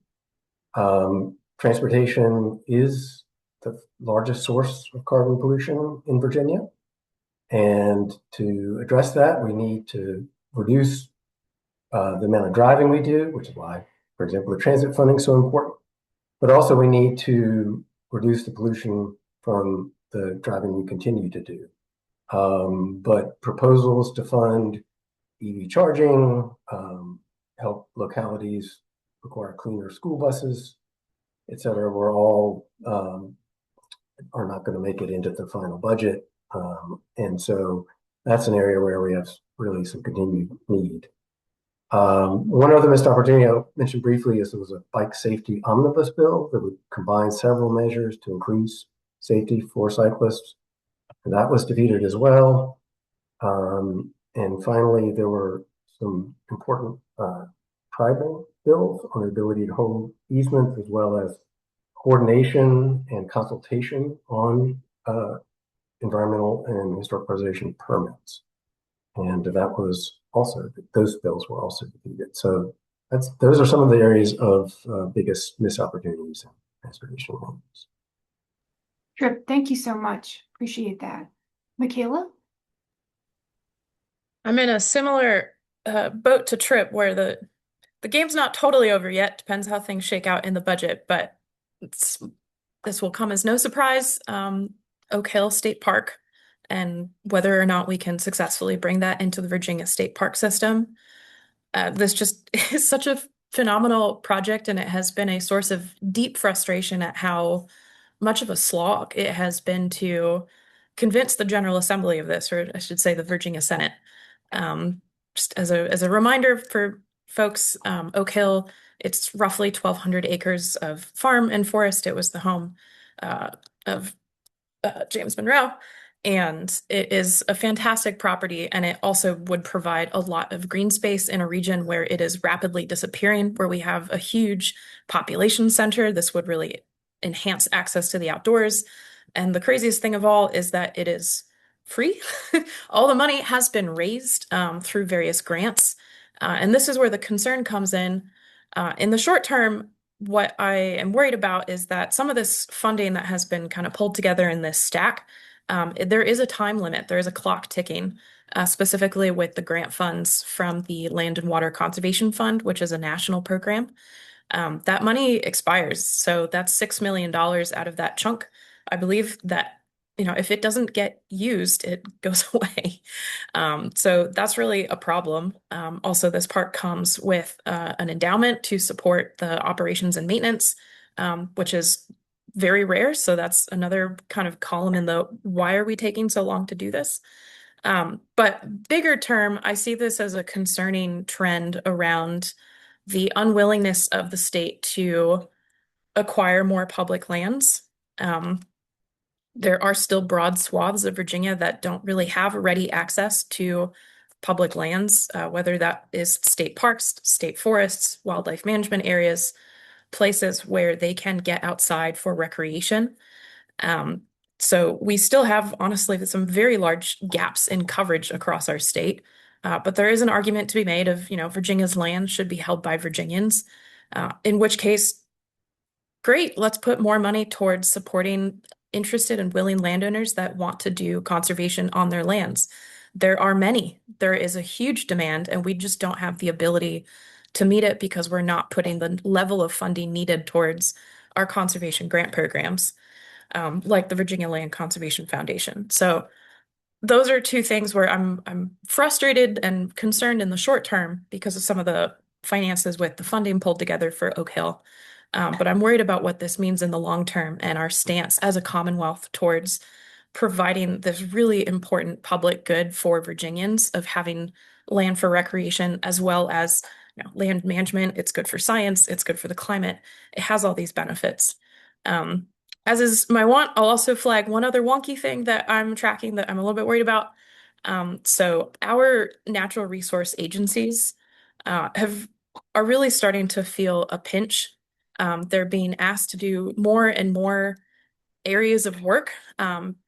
Transportation is the largest source of carbon pollution in Virginia. And to address that, we need to reduce the amount of driving we do, which is why, for example, the transit funding is so important. But also we need to reduce the pollution from the driving we continue to do. But proposals to fund EV charging, help localities require cleaner school buses, et cetera, we're all are not going to make it into the final budget. And so that's an area where we have really some continued need. One other missed opportunity I mentioned briefly is there was a bike safety omnibus bill that would combine several measures to increase safety for cyclists, and that was defeated as well. And finally, there were some important tribal bills on the ability to hold easements, as well as coordination and consultation on environmental and historic preservation permits. And that was also, those bills were also defeated. So those are some of the areas of biggest missed opportunities in transportation loans. Trip, thank you so much. Appreciate that. Mikaela? I'm in a similar boat to Trip, where the game's not totally over yet. Depends how things shake out in the budget, but this will come as no surprise. Oak Hill State Park, and whether or not we can successfully bring that into the Virginia State Park system. This just is such a phenomenal project, and it has been a source of deep frustration at how much of a slog it has been to convince the General Assembly of this, or I should say the Virginia Senate. Just as a reminder for folks, Oak Hill, it's roughly 1,200 acres of farm and forest. It was the home of James Monroe, and it is a fantastic property, and it also would provide a lot of green space in a region where it is rapidly disappearing, where we have a huge population center. This would really enhance access to the outdoors. And the craziest thing of all is that it is free. All the money has been raised through various grants. And this is where the concern comes in. In the short term, what I am worried about is that some of this funding that has been kind of pulled together in this stack, there is a time limit. There is a clock ticking, specifically with the grant funds from the Land and Water Conservation Fund, which is a national program. That money expires. So that's $6 million out of that chunk. I believe that, if it doesn't get used, it goes away. So that's really a problem. Also, this park comes with an endowment to support the operations and maintenance, which is very rare. So that's another kind of column in the why are we taking so long to do this? But bigger term, I see this as a concerning trend around the unwillingness of the state to acquire more public lands. There are still broad swaths of Virginia that don't really have ready access to public lands, whether that is state parks, state forests, wildlife management areas, places where they can get outside for recreation. So we still have, honestly, some very large gaps in coverage across our state. But there is an argument to be made of, Virginia's land should be held by Virginians, in which case, great, let's put more money towards supporting interested and willing landowners that want to do conservation on their lands. There are many. There is a huge demand, and we just don't have the ability to meet it because we're not putting the level of funding needed towards our conservation grant programs, like the Virginia Land Conservation Foundation. So those are two things where I'm frustrated and concerned in the short term because of some of the finances with the funding pulled together for Oak Hill. But I'm worried about what this means in the long term and our stance as a Commonwealth towards providing this really important public good for Virginians of having land for recreation, as well as land management. It's good for science. It's good for the climate. It has all these benefits. As is my want, I'll also flag one other wonky thing that I'm tracking that I'm a little bit worried about. So our natural resource agencies have are really starting to feel a pinch. They're being asked to do more and more areas of work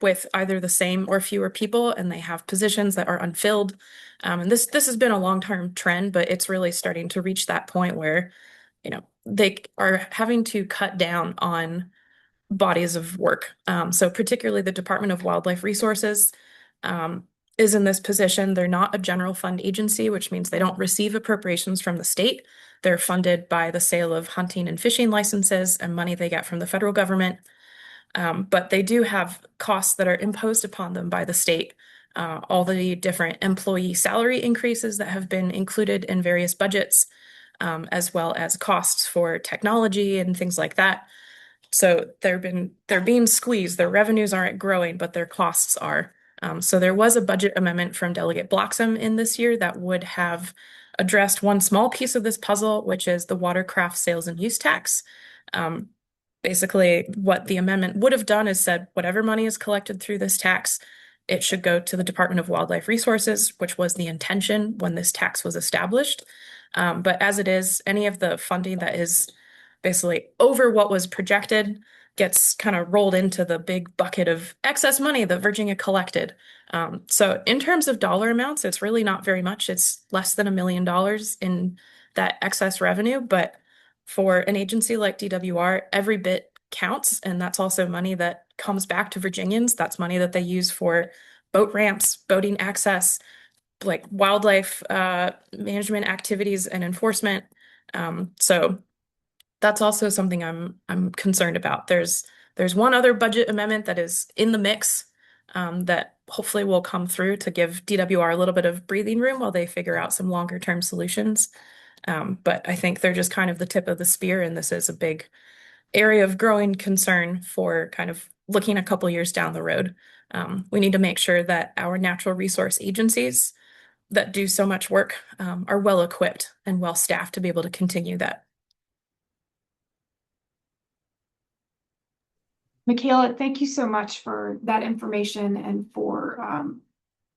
with either the same or fewer people, and they have positions that are unfilled. And this has been a long-term trend, but it's really starting to reach that point where, they are having to cut down on bodies of work. So particularly the Department of Wildlife Resources um, is in this position. They're not a general fund agency, which means they don't receive appropriations from the state. They're funded by the sale of hunting and fishing licenses and money they get from the federal government. But they do have costs that are imposed upon them by the state. All the different employee salary increases that have been included in various budgets, as well as costs for technology and things like that. So they're being squeezed. Their revenues aren't growing, but their costs are. So there was a budget amendment from Delegate Bloxham in this year that would have addressed one small piece of this puzzle, which is the watercraft sales and use tax. Um, Basically, what the amendment would have done is said whatever money is collected through this tax, it should go to the Department of Wildlife Resources, which was the intention when this tax was established. But as it is, any of the funding that is basically over what was projected gets kind of rolled into the big bucket of excess money that Virginia collected. So in terms of dollar amounts, it's really not very much. It's less than $1 million in that excess revenue. But for an agency like DWR, every bit counts. And that's also money that comes back to Virginians. That's money that they use for boat ramps, boating access, like wildlife management activities and enforcement. So that's also something I'm concerned about. There's one other budget amendment that is in the mix that hopefully will come through to give DWR a little bit of breathing room while they figure out some longer term solutions. But I think they're just kind of the tip of the spear, and this is a big area of growing concern for kind of looking a couple years down the road. We need to make sure that our natural resource agencies that do so much work are well equipped and well staffed to be able to continue that. Mikaela, thank you so much for that information and for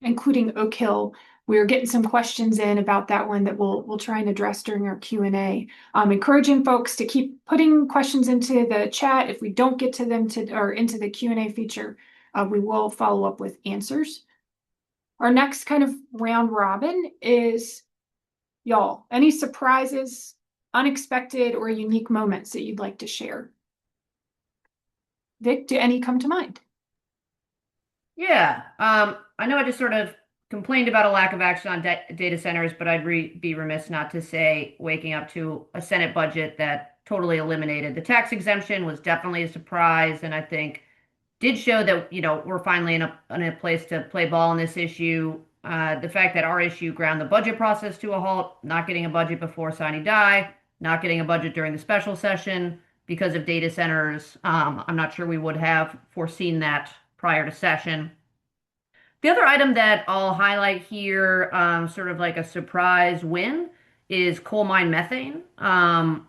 including Oak Hill. We're getting some questions in about that one that we'll try and address during our Q&A. Encouraging folks to keep putting questions into the chat. If we don't get to them or into the Q&A feature, we will follow up with answers. Our next kind of round robin is, y'all, any surprises, unexpected, or unique moments that you'd like to share? Vic, do any come to mind? Yeah, I know I just sort of complained about a lack of action on data centers, but I'd be remiss not to say waking up to a Senate budget that totally eliminated the tax exemption was definitely a surprise, and I think did show that, we're finally in a place to play ball on this issue. The fact that our issue ground the budget process to a halt, not getting a budget before sine die, not getting a budget during the special session because of data centers. I'm not sure we would have foreseen that prior to session. The other item that I'll highlight here, sort of like a surprise win, is coal mine methane.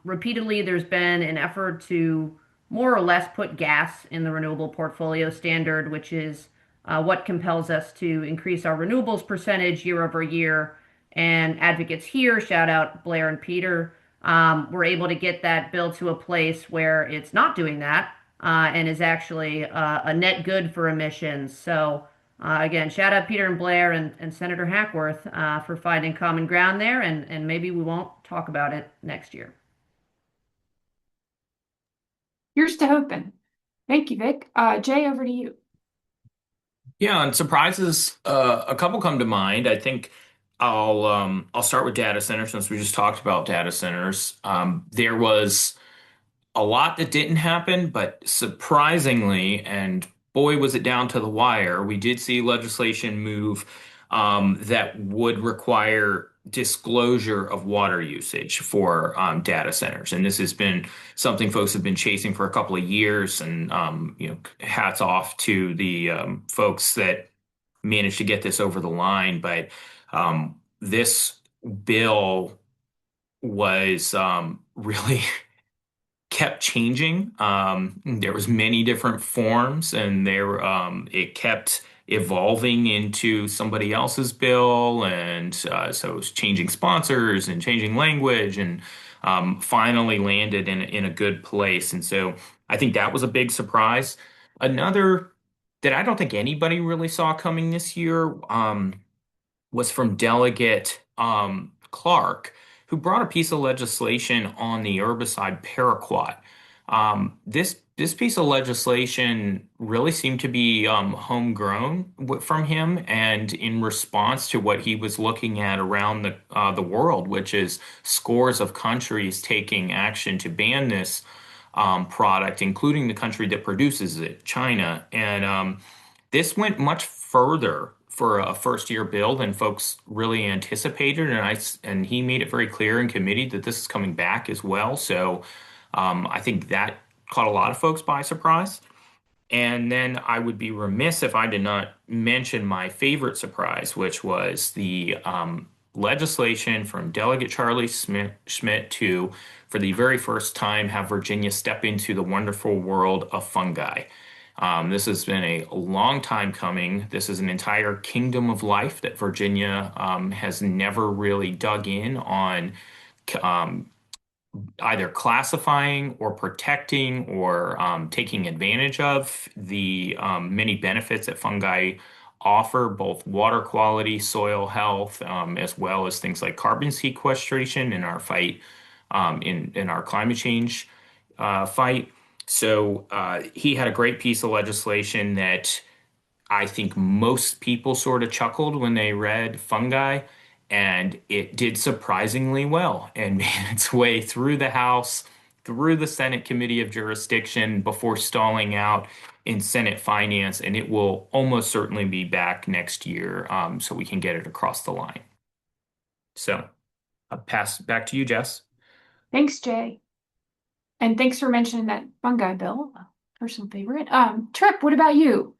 Repeatedly, there's been an effort to more or less put gas in the renewable portfolio standard, which is what compels us to increase our renewables percentage year over year. And advocates here, shout out Blair and Peter, were able to get that bill to a place where it's not doing that and is actually a net good for emissions. So again, shout out Peter and Blair and Senator Hackworth for finding common ground there, and maybe we won't talk about it next year. Here's to hoping. Thank you, Vic. Jay, over to you. Yeah, and surprises, a couple come to mind. I think I'll start with data centers since we just talked about data centers. There was a lot that didn't happen, but surprisingly, and boy, was it down to the wire, we did see legislation move that would require disclosure of water usage for data centers. And this has been something folks have been chasing for a couple of years. And, hats off to the folks that managed to get this over the line. But this bill was really kept changing. There was many different forms, and it kept evolving into somebody else's bill, and so it was changing sponsors and changing language, and finally landed in a good place. And so I think that was a big surprise. Another that I don't think anybody really saw coming this year. Was from Delegate Clark, who brought a piece of legislation on the herbicide paraquat. This piece of legislation really seemed to be homegrown from him, and in response to what he was looking at around the world, which is scores of countries taking action to ban this product, including the country that produces it, China. And this went much further for a first year bill than folks really anticipated, and he made it very clear in committee that this is coming back as well. So I think that caught a lot of folks by surprise. And then I would be remiss if I did not mention my favorite surprise, which was the legislation from Delegate Charlie Schmidt to, for the very first time, have Virginia step into the wonderful world of fungi. This has been a long time coming. This is an entire kingdom of life that Virginia has never really dug in on, um, either classifying or protecting or taking advantage of the many benefits that fungi offer, both water quality, soil health, as well as things like carbon sequestration in our fight, in our climate change fight. So he had a great piece of legislation that I think most people sort of chuckled when they read fungi, and it did surprisingly well and made its way through the House, through the Senate Committee of Jurisdiction before stalling out in Senate Finance, and it will almost certainly be back next year, so we can get it across the line. So I'll pass it back to you, Jess. Thanks, Jay. And thanks for mentioning that fungi bill, a personal favorite. Trip, what about you?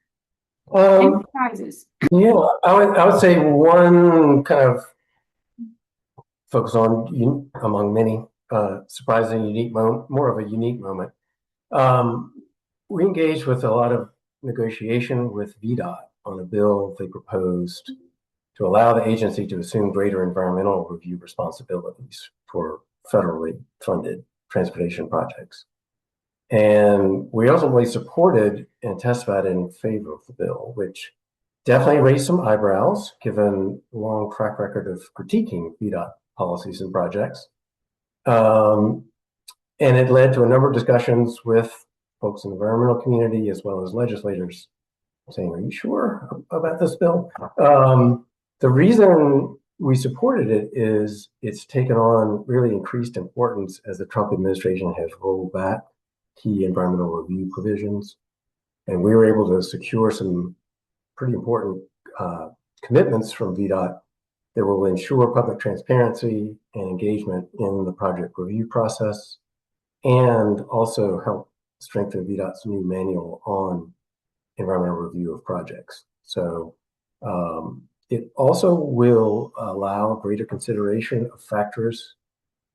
Any surprises? Yeah, I would say one kind of focus on among many surprising, unique moment, more of a unique moment. We engaged with a lot of negotiation with VDOT on a bill they proposed to allow the agency to assume greater environmental review responsibilities for federally funded transportation projects. And we ultimately supported and testified in favor of the bill, which definitely raised some eyebrows given the long track record of critiquing VDOT policies and projects. And it led to a number of discussions with folks in the environmental community as well as legislators saying, are you sure about this bill? The reason we supported it is it's taken on really increased importance as the Trump administration has rolled back key environmental review provisions. And we were able to secure some pretty important commitments from VDOT that will ensure public transparency and engagement in the project review process, and also help strengthen VDOT's new manual on environmental review of projects. So it also will allow greater consideration of factors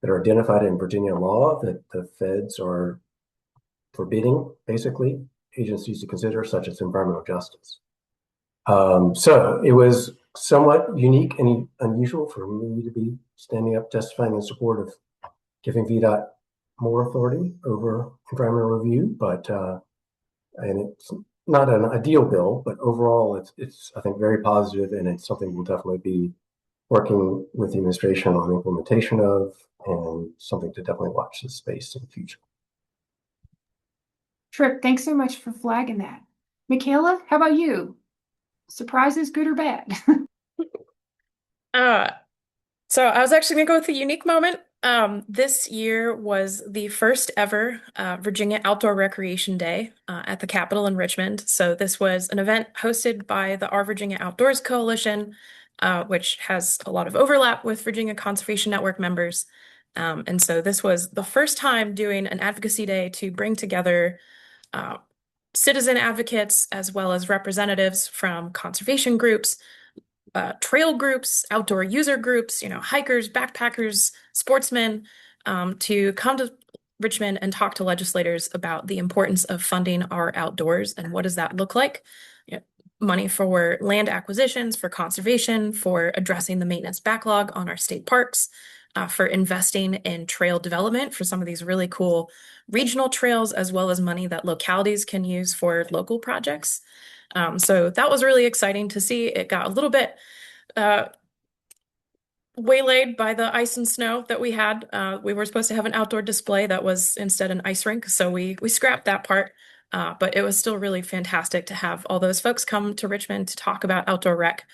that are identified in Virginia law that the feds are forbidding, basically, agencies to consider, such as environmental justice. So it was somewhat unique and unusual for me to be standing up testifying in support of giving VDOT more authority over environmental review, but and it's not an ideal bill, but overall it's I think very positive, and it's something we'll definitely be working with the administration on implementation of, and something to definitely watch this space in the future. Trip, thanks so much for flagging that. Mikaela, how about you? Surprises, good or bad? So I was actually gonna go with a unique moment. This year was the first ever Virginia Outdoor Recreation Day at the Capitol in Richmond. So this was an event hosted by the Our Virginia Outdoors Coalition, which has a lot of overlap with Virginia Conservation Network members. And so this was the first time doing an advocacy day to bring together citizen advocates as well as representatives from conservation groups, trail groups, outdoor user groups, hikers, backpackers, sportsmen, to come Richmond and talk to legislators about the importance of funding our outdoors and what does that look like. You know, money for land acquisitions, for conservation, for addressing the maintenance backlog on our state parks, for investing in trail development for some of these really cool regional trails, as well as money that localities can use for local projects. So that was really exciting to see. It got a little bit waylaid by the ice and snow that we had. We were supposed to have an outdoor display that was instead an ice rink, so we scrapped that part. But it was still really fantastic to have all those folks come to Richmond to talk about outdoor rec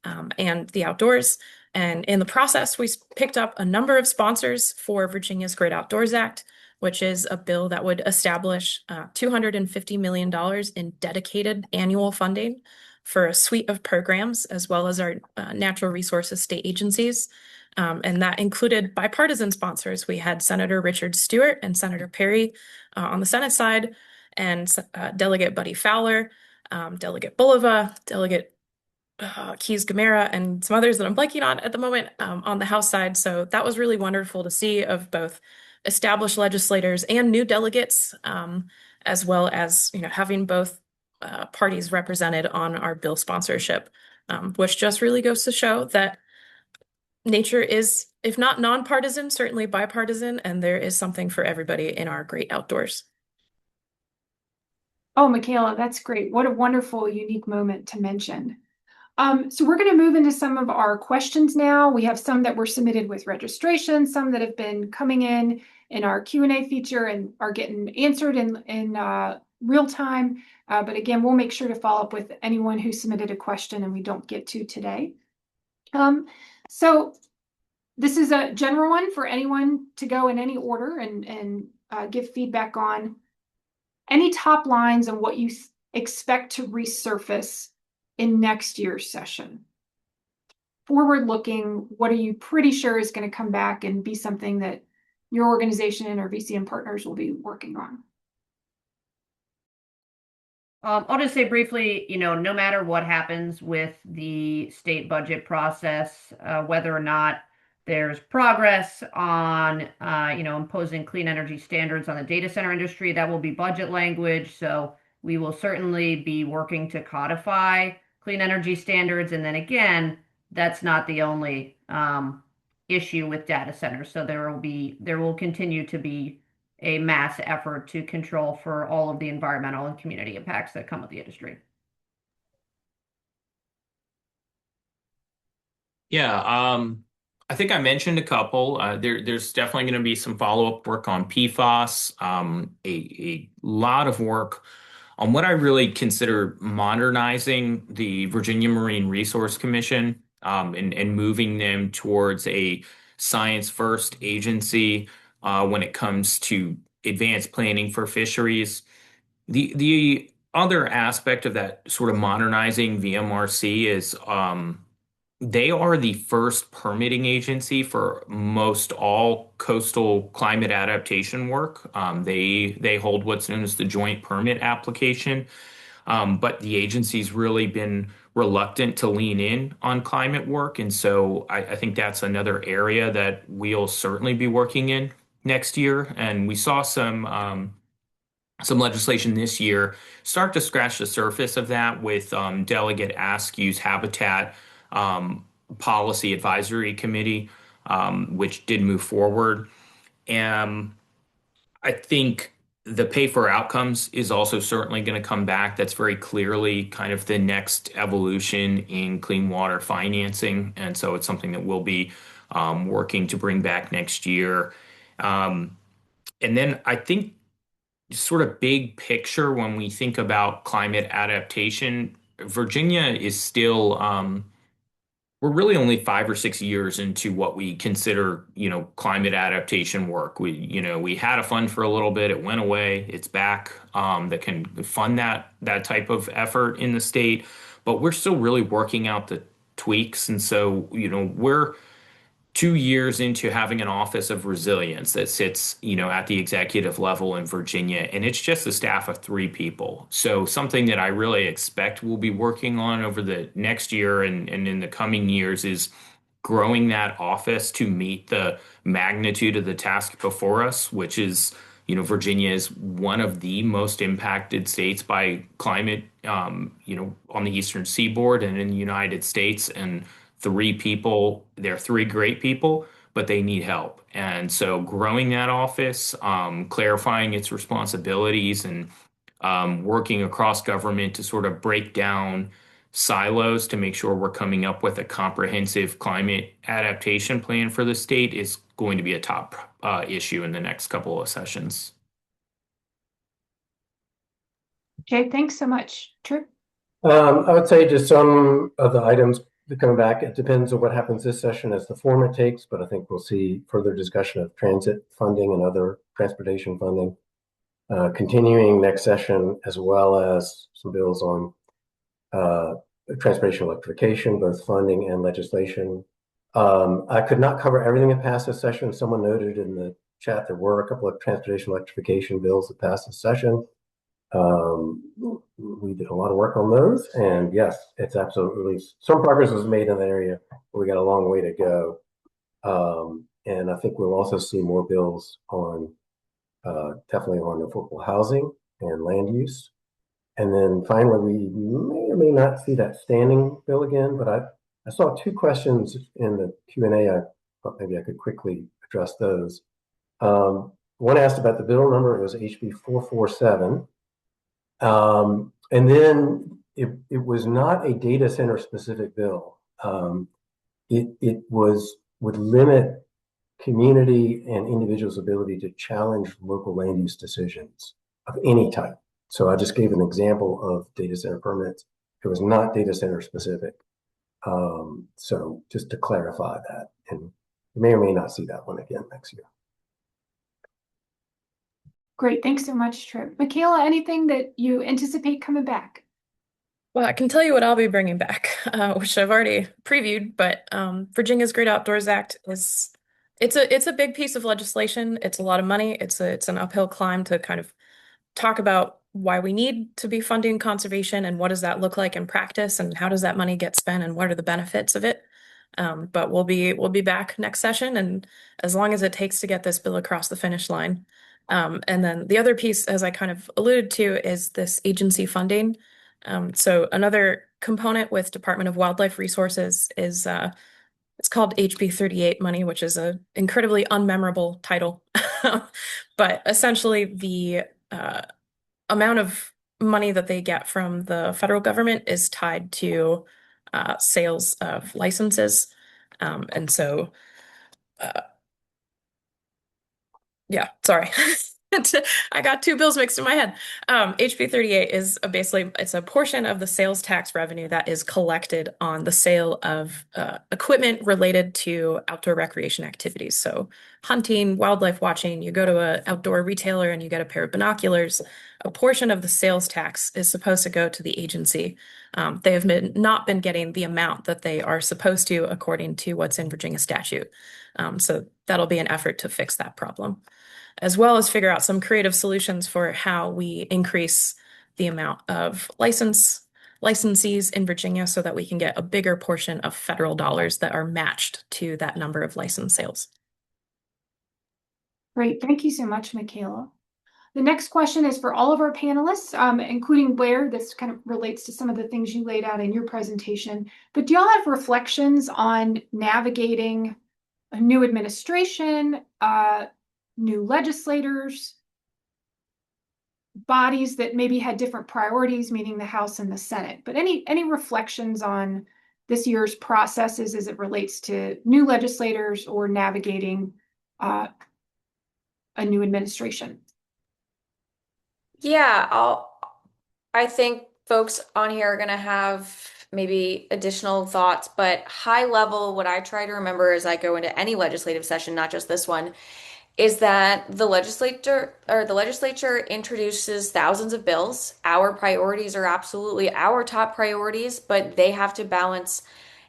and the outdoors. And in the process, we picked up a number of sponsors for Virginia's Great Outdoors Act, which is a bill that would establish $250 million in dedicated annual funding for a suite of programs, as well as our natural resources state agencies. And that included bipartisan sponsors. We had Senator Richard Stewart and Senator Perry on the Senate side, and Delegate Buddy Fowler, Delegate Bulova, Delegate Keys Gamera, and some others that I'm blanking on at the moment on the House side. So that was really wonderful to see, of both established legislators and new delegates, as well as having both parties represented on our bill sponsorship, which just really goes to show that nature is, if not nonpartisan, certainly bipartisan, and there is something for everybody in our great outdoors. Oh, Mikaela, that's great. What a wonderful, unique moment to mention. So we're going to move into some of our questions now. We have some that were submitted with registration, some that have been coming in our Q&A feature and are getting answered in real time. But again, we'll make sure to follow up with anyone who submitted a question and we don't get to today. So this is a general one for anyone to go in any order and give feedback on any top lines on what you expect to resurface in next year's session. Forward looking, what are you pretty sure is going to come back and be something that your organization and our VCM partners will be working on? I'll just say briefly, no matter what happens with the state budget process, whether or not there's progress on, imposing clean energy standards on the data center industry, that will be budget language. So we will certainly be working to codify clean energy standards. And then again, that's not the only issue with data centers. So there will continue to be a mass effort to control for all of the environmental and community impacts that come with the industry. Yeah, I think I mentioned a couple. There's definitely going to be some follow-up work on PFAS, a lot of work on what I really consider modernizing the Virginia Marine Resource Commission, and moving them towards a science-first agency when it comes to advanced planning for fisheries. The other aspect of that sort of modernizing VMRC is they are the first permitting agency for most all coastal climate adaptation work. They hold what's known as the joint permit application. But the agency's really been reluctant to lean in on climate work. And so I think that's another area that we'll certainly be working in next year. And we saw some legislation this year start to scratch the surface of that with Delegate Askew's Habitat Policy Advisory Committee, which did move forward. And I think the pay for outcomes is also certainly going to come back. That's very clearly kind of the next evolution in clean water financing. And so it's something that we'll be working to bring back next year. And then I think sort of big picture, when we think about climate adaptation, Virginia is still we're really only 5 or 6 years into what we consider, climate adaptation work. We had a fund for a little bit, it went away, it's back, that can fund that type of effort in the state, but we're still really working out the tweaks. And so, we're 2 years into having an Office of Resilience that sits, at the executive level in Virginia, and it's just a staff of 3 people. So something that I really expect we'll be working on over the next year and in the coming years is growing that office to meet the magnitude of the task before us, which is Virginia is one of the most impacted states by climate, on the Eastern Seaboard and in the United States. And they're three great people, but they need help. And so growing that office, clarifying its responsibilities, and working across government to sort of break down silos to make sure we're coming up with a comprehensive climate adaptation plan for the state is going to be a top issue in the next couple of sessions. Jay, thanks so much. Trip? I would say just some of the items that come back. It depends on what happens this session as the form it takes, but I think we'll see further discussion of transit funding and other transportation funding continuing next session, as well as some bills on transportation electrification, both funding and legislation. I could not cover everything that passed this session. Someone noted in the chat there were a couple of transportation electrification bills that passed this session. We did a lot of work on those, and yes, it's absolutely some progress was made in that area, but we got a long way to go. And I think we'll also see more bills on definitely on affordable housing and land use. And then finally, we may or may not see that standing bill again, but I saw two questions in the Q&A. I thought maybe I could quickly address those. One asked about the bill number. It was HB 447. And then it was not a data center specific bill. It would limit community and individuals' ability to challenge local land use decisions of any type. So I just gave an example of data center permits. It was not data center specific. So just to clarify that, and you may or may not see that one again next year. Great, thanks so much, Trip. Mikaela, anything that you anticipate coming back? Well, I can tell you what I'll be bringing back, which I've already previewed, but Virginia's Great Outdoors Act it's a big piece of legislation. It's a lot of money. It's an uphill climb to kind of talk about why we need to be funding conservation and what does that look like in practice and how does that money get spent and what are the benefits of it. But we'll be back next session, and as long as it takes to get this bill across the finish line. And then the other piece, as I kind of alluded to, is this agency funding. So another component with Department of Wildlife Resources is it's called HB 38 money, which is an incredibly unmemorable title. But essentially the amount of money that they get from the federal government is tied to sales of licenses. And so, yeah, sorry. I got two bills mixed in my head. HB 38 is it's a portion of the sales tax revenue that is collected on the sale of equipment related to outdoor recreation activities. So hunting, wildlife watching, you go to an outdoor retailer and you get a pair of binoculars. A portion of the sales tax is supposed to go to the agency. They have not been getting the amount that they are supposed to according to what's in Virginia statute. So that'll be an effort to fix that problem, as well as figure out some creative solutions for how we increase the amount of licensees in Virginia so that we can get a bigger portion of federal dollars that are matched to that number of license sales. Great, thank you so much, Mikaela. The next question is for all of our panelists, including Blair. This kind of relates to some of the things you laid out in your presentation, but do y'all have reflections on navigating a new administration, new legislators, bodies that maybe had different priorities, meaning the House and the Senate? But any reflections on this year's processes as it relates to new legislators or navigating a new administration? Yeah, I think folks on here are going to have maybe additional thoughts, but high level, what I try to remember as I go into any legislative session, not just this one, is that the legislature introduces thousands of bills. Our priorities are absolutely our top priorities, but they have to balance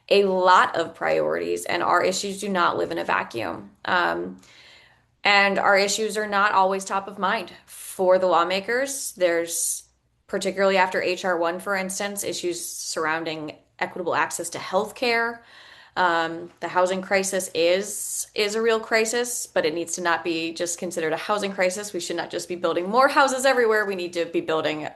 a lot of priorities, and our issues do not live in a vacuum. And our issues are not always top of mind for the lawmakers. There's, particularly after HR 1, for instance, issues surrounding equitable access to health care. The housing crisis is a real crisis, but it needs to not be just considered a housing crisis. We should not just be building more houses everywhere. We need to be building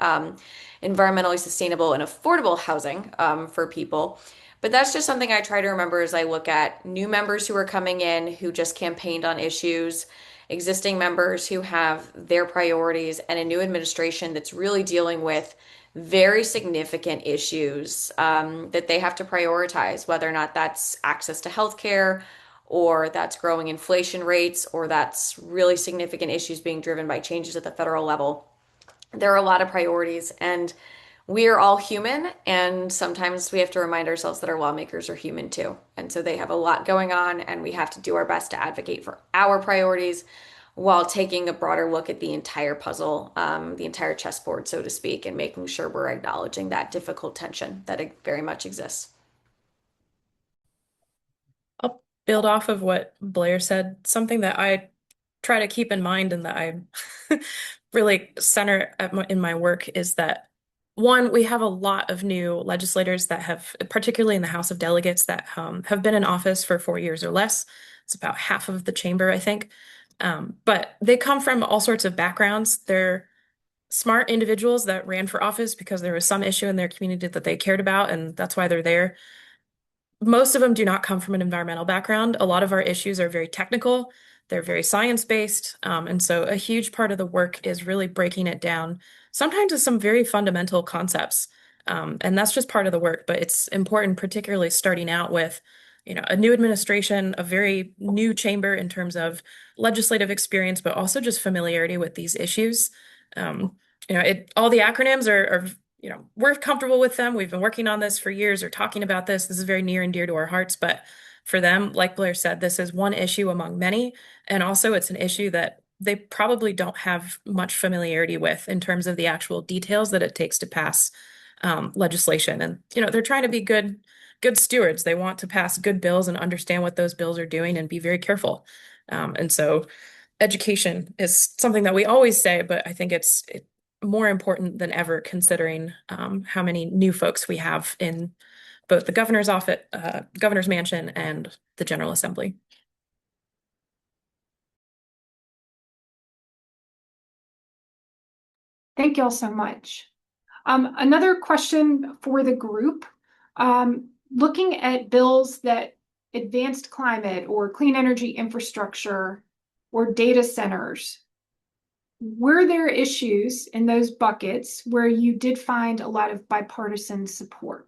environmentally sustainable and affordable housing for people. But that's just something I try to remember as I look at new members who are coming in who just campaigned on issues, existing members who have their priorities, and a new administration that's really dealing with very significant issues that they have to prioritize, whether or not that's access to healthcare, or that's growing inflation rates, or that's really significant issues being driven by changes at the federal level. There are a lot of priorities, and we are all human, and sometimes we have to remind ourselves that our lawmakers are human too. And so they have a lot going on, and we have to do our best to advocate for our priorities while taking a broader look at the entire puzzle, the entire chessboard, so to speak, and making sure we're acknowledging that difficult tension that very much exists. I'll build off of what Blair said. Something that I try to keep in mind and that I really center in my work is that one, we have a lot of new legislators that have, particularly in the House of Delegates, that have been in office for 4 years or less. It's about half of the chamber, I think. But they come from all sorts of backgrounds. They're smart individuals that ran for office because there was some issue in their community that they cared about, and that's why they're there. Most of them do not come from an environmental background. A lot of our issues are very technical. They're very science-based. And so a huge part of the work is really breaking it down, sometimes to some very fundamental concepts. And that's just part of the work, but it's important, particularly starting out with, a new administration, a very new chamber in terms of legislative experience, but also just familiarity with these issues. All the acronyms are we're comfortable with them. We've been working on this for years or talking about this. This is very near and dear to our hearts. But for them, like Blair said, this is one issue among many. And also, it's an issue that they probably don't have much familiarity with in terms of the actual details that it takes to pass legislation. And, they're trying to be good stewards. They want to pass good bills and understand what those bills are doing and be very careful. And so education is something that we always say, but I think it's more important than ever considering how many new folks we have in both the governor's office, governor's mansion, and the General Assembly. Thank you all so much. Another question for the group. Looking at bills that advanced climate or clean energy infrastructure or data centers, were there issues in those buckets where you did find a lot of bipartisan support?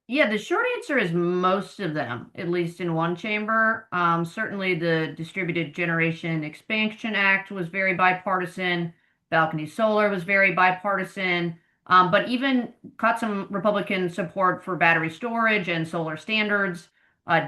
Yeah, the short answer is most of them, at least in one chamber. Certainly the Distributed Generation Expansion Act was very bipartisan. Balcony Solar was very bipartisan. But even got some Republican support for battery storage and solar standards.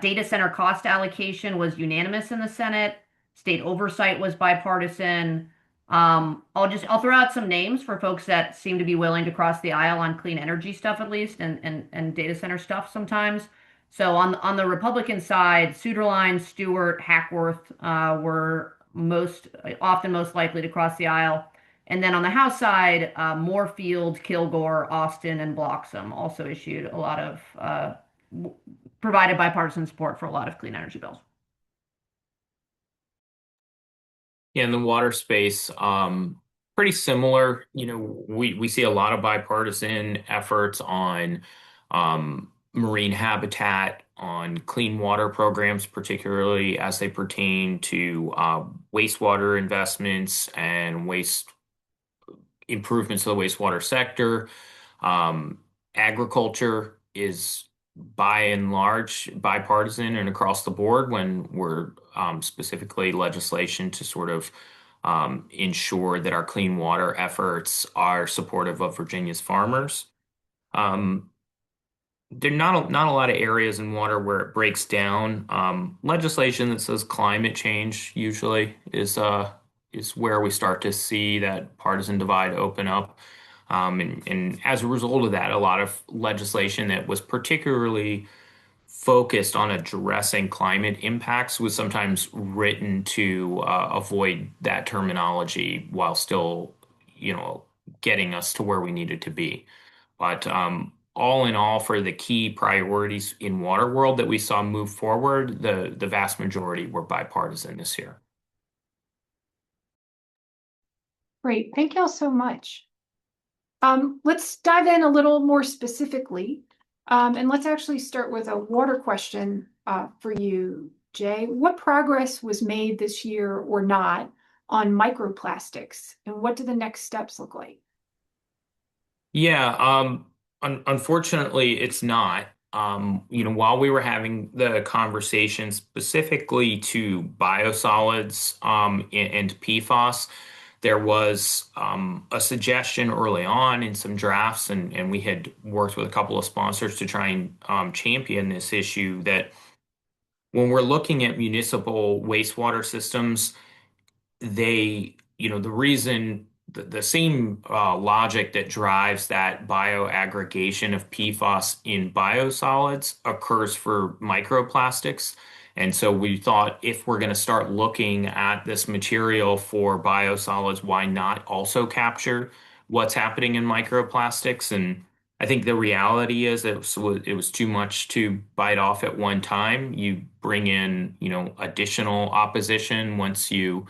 Data center cost allocation was unanimous in the Senate. State oversight was bipartisan. I'll throw out some names for folks that seem to be willing to cross the aisle on clean energy stuff at least and data center stuff sometimes. So on the Republican side, Suderline, Stewart, Hackworth were most likely to cross the aisle. And then on the House side, Moorfield, Kilgore, Austin, and Bloxham also issued a lot of provided bipartisan support for a lot of clean energy bills. Yeah, in the water space, pretty similar. We see a lot of bipartisan efforts on marine habitat, on clean water programs, particularly as they pertain to wastewater investments and waste improvements to the wastewater sector. Agriculture is by and large bipartisan and across the board when we're specifically legislation to sort of ensure that our clean water efforts are supportive of Virginia's farmers. There are not a lot of areas in water where it breaks down. Legislation that says climate change usually is where we start to see that partisan divide open up. And as a result of that, a lot of legislation that was particularly focused on addressing climate impacts was sometimes written to avoid that terminology while still, getting us to where we needed to be. But all in all, for the key priorities in water world that we saw move forward, the vast majority were bipartisan this year. Great. Thank you all so much. Let's dive in a little more specifically. And let's actually start with a water question for you, Jay. What progress was made this year or not on microplastics, and what do the next steps look like? Yeah, unfortunately, it's not. While we were having the conversation specifically to biosolids and PFAS, there was a suggestion early on in some drafts, and we had worked with a couple of sponsors to try and champion this issue that when we're looking at municipal wastewater systems, the reason, the same logic that drives that bioaggregation of PFAS in biosolids occurs for microplastics. And so we thought if we're going to start looking at this material for biosolids, why not also capture what's happening in microplastics? And I think the reality is that it was too much to bite off at one time. You bring in, additional opposition once you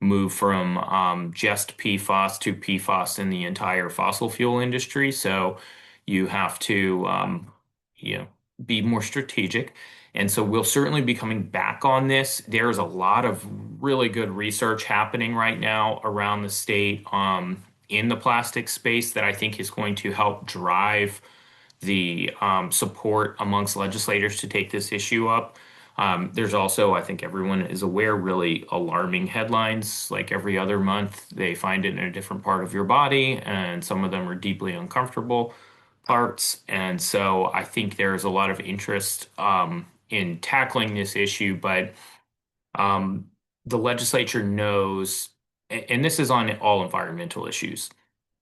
move from just PFAS to PFAS in the entire fossil fuel industry. So you have to, be more strategic. And so we'll certainly be coming back on this. There's a lot of really good research happening right now around the state in the plastic space that I think is going to help drive the support amongst legislators to take this issue up. There's also, I think everyone is aware, really alarming headlines. Like every other month, they find it in a different part of your body, and some of them are deeply uncomfortable parts. And so I think there's a lot of interest in tackling this issue, but the legislature knows, and this is on all environmental issues.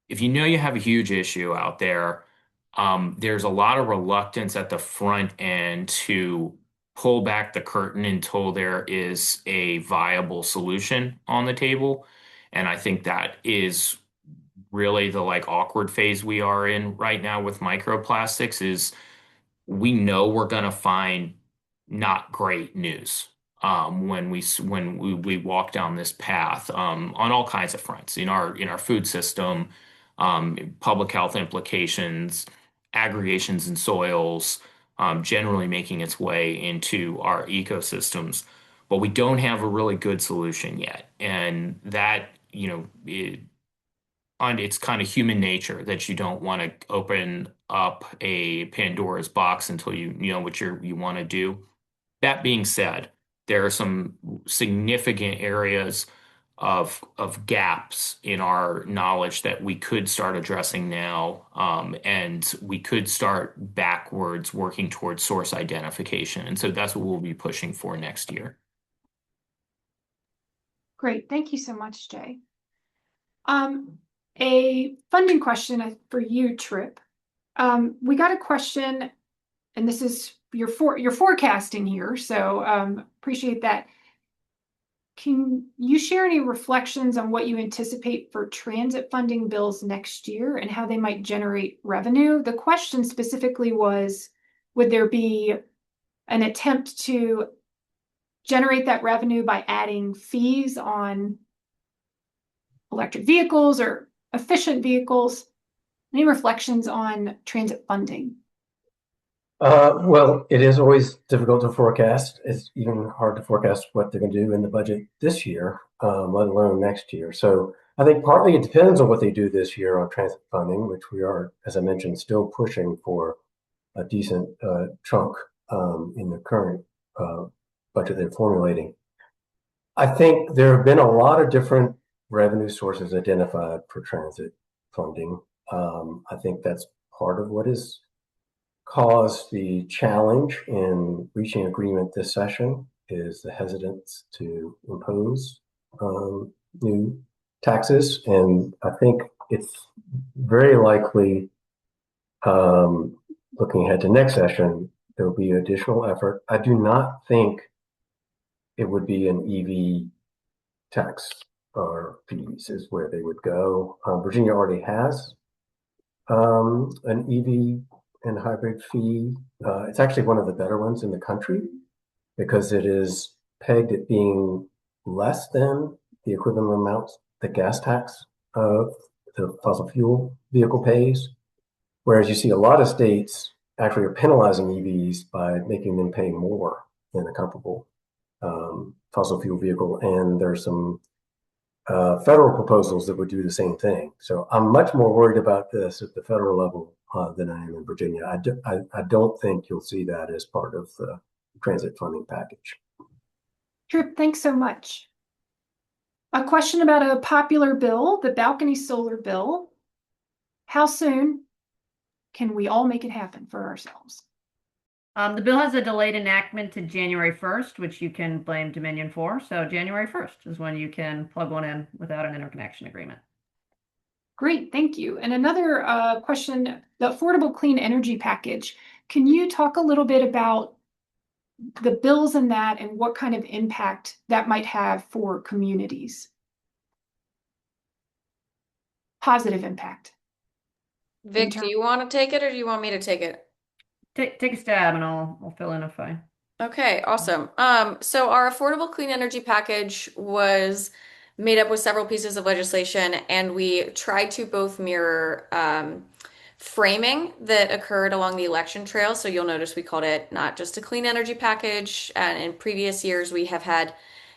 If you know you have a huge issue out there, there's a lot of reluctance at the front end to pull back the curtain until there is a viable solution on the table. And I think that is really the awkward phase we are in right now with microplastics is we know we're going to find not great news when we walk down this path on all kinds of fronts in our food system, public health implications, aggregations in soils, generally making its way into our ecosystems. But we don't have a really good solution yet, and that it's kind of human nature that you don't want to open up a Pandora's box until you know what you want to do. That being said, there are some significant areas of gaps in our knowledge that we could start addressing now, and we could start backwards working towards source identification. And so that's what we'll be pushing for next year. Great. Thank you so much, Jay. A funding question for you, Trip. We got a question, and this is your forecasting here, so appreciate that. Can you share any reflections on what you anticipate for transit funding bills next year and how they might generate revenue? The question specifically was, would there be an attempt to generate that revenue by adding fees on electric vehicles or efficient vehicles? Any reflections on transit funding? Well, it is always difficult to forecast. It's even hard to forecast what they're going to do in the budget this year, let alone next year. So I think partly it depends on what they do this year on transit funding, which we are, as I mentioned, still pushing for a decent chunk in the current budget they're formulating. I think there have been a lot of different revenue sources identified for transit funding. I think that's part of what has caused the challenge in reaching agreement this session is the hesitance to impose new taxes. And I think it's very likely, looking ahead to next session, there will be additional effort. I do not think it would be an EV tax or fees is where they would go. Virginia already has an EV and hybrid fee. It's actually one of the better ones in the country because it is pegged at being less than the equivalent amount the gas tax of the fossil fuel vehicle pays. Whereas you see a lot of states actually are penalizing EVs by making them pay more than a comparable fossil fuel vehicle. And there's some federal proposals that would do the same thing. So I'm much more worried about this at the federal level than I am in Virginia. I don't think you'll see that as part of the transit funding package. Trip, thanks so much. A question about a popular bill, the balcony solar bill. How soon can we all make it happen for ourselves? The bill has a delayed enactment to January 1st, which you can blame Dominion for. So January 1st is when you can plug one in without an interconnection agreement. Great, thank you. And another question, the Affordable Clean Energy Package. Can you talk a little bit about the bills in that and what kind of impact that might have for communities? Positive impact. Vic, do you want to take it or do you want me to take it? Take a stab and I'll fill in if I. Okay, awesome. So our Affordable Clean Energy Package was made up with several pieces of legislation, and we tried to both mirror framing that occurred along the election trail. So you'll notice we called it not just a clean energy package, and in previous years we have had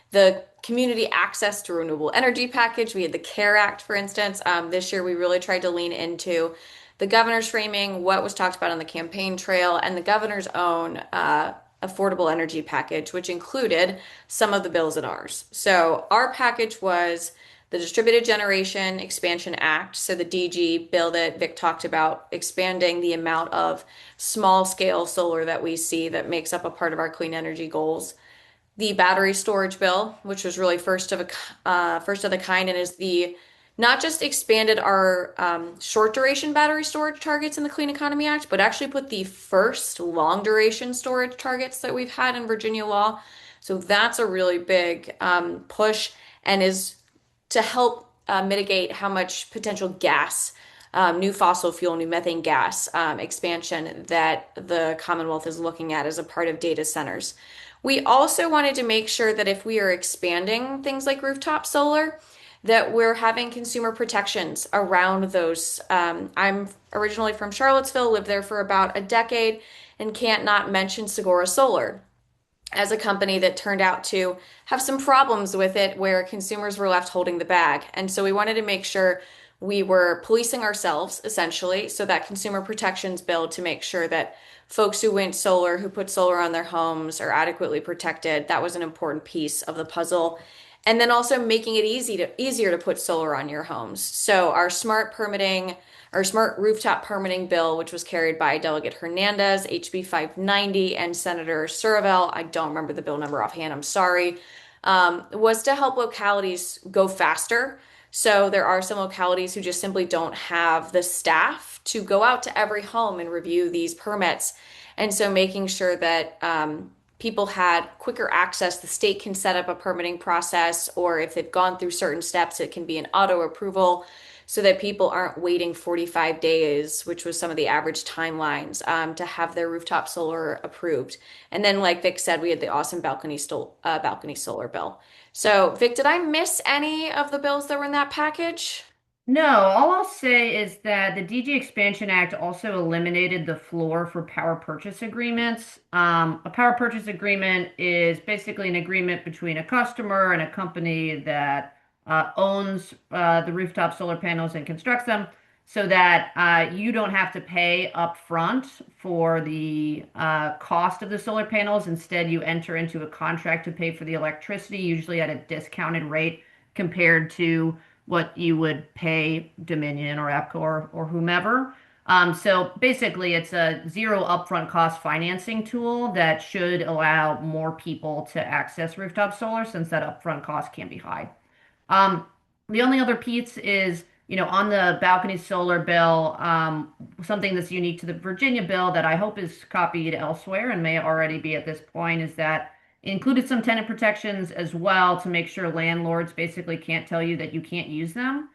the community access to renewable energy package. We had the CARE Act, for instance. This year we really tried to lean into the governor's framing, what was talked about on the campaign trail, and the governor's own affordable energy package, which included some of the bills in ours. So our package was the Distributed Generation Expansion Act, so the DG bill that Vic talked about, expanding the amount of small scale solar that we see that makes up a part of our clean energy goals. The battery storage bill, which was really first of the kind, and is the not just expanded our short duration battery storage targets in the Clean Economy Act, but actually put the first long duration storage targets that we've had in Virginia law. So that's a really big push, and is to help mitigate how much potential gas, new fossil fuel, new methane gas expansion that the Commonwealth is looking at as a part of data centers. We also wanted to make sure that if we are expanding things like rooftop solar, that we're having consumer protections around those. I'm originally from Charlottesville, lived there for about a decade, and can't not mention Segura Solar as a company that turned out to have some problems with it where consumers were left holding the bag. And so we wanted to make sure we were policing ourselves, essentially, so that consumer protections bill to make sure that folks who went solar, who put solar on their homes, are adequately protected. That was an important piece of the puzzle. And then also making it easier to put solar on your homes. So our smart rooftop permitting bill, which was carried by Delegate Hernandez, HB 590, and Senator Surivel, I don't remember the bill number offhand, I'm sorry, was to help localities go faster. So there are some localities who just simply don't have the staff to go out to every home and review these permits. And so making sure that people had quicker access. The state can set up a permitting process, or if they've gone through certain steps, it can be an auto approval so that people aren't waiting 45 days, which was some of the average timelines, to have their rooftop solar approved. And then, like Vic said, we had the awesome balcony solar bill. So, Vic, did I miss any of the bills that were in that package? No, all I'll say is that the DG Expansion Act also eliminated the floor for power purchase agreements. A power purchase agreement is basically an agreement between a customer and a company that owns the rooftop solar panels and constructs them, so that you don't have to pay upfront for the cost of the solar panels. Instead, you enter into a contract to pay for the electricity, usually at a discounted rate compared to what you would pay Dominion or EPCO or whomever. So basically, it's a zero upfront cost financing tool that should allow more people to access rooftop solar, since that upfront cost can be high. Um, the only other piece is, on the balcony solar bill, something that's unique to the Virginia bill that I hope is copied elsewhere and may already be at this point, is that it included some tenant protections as well to make sure landlords basically can't tell you that you can't use them.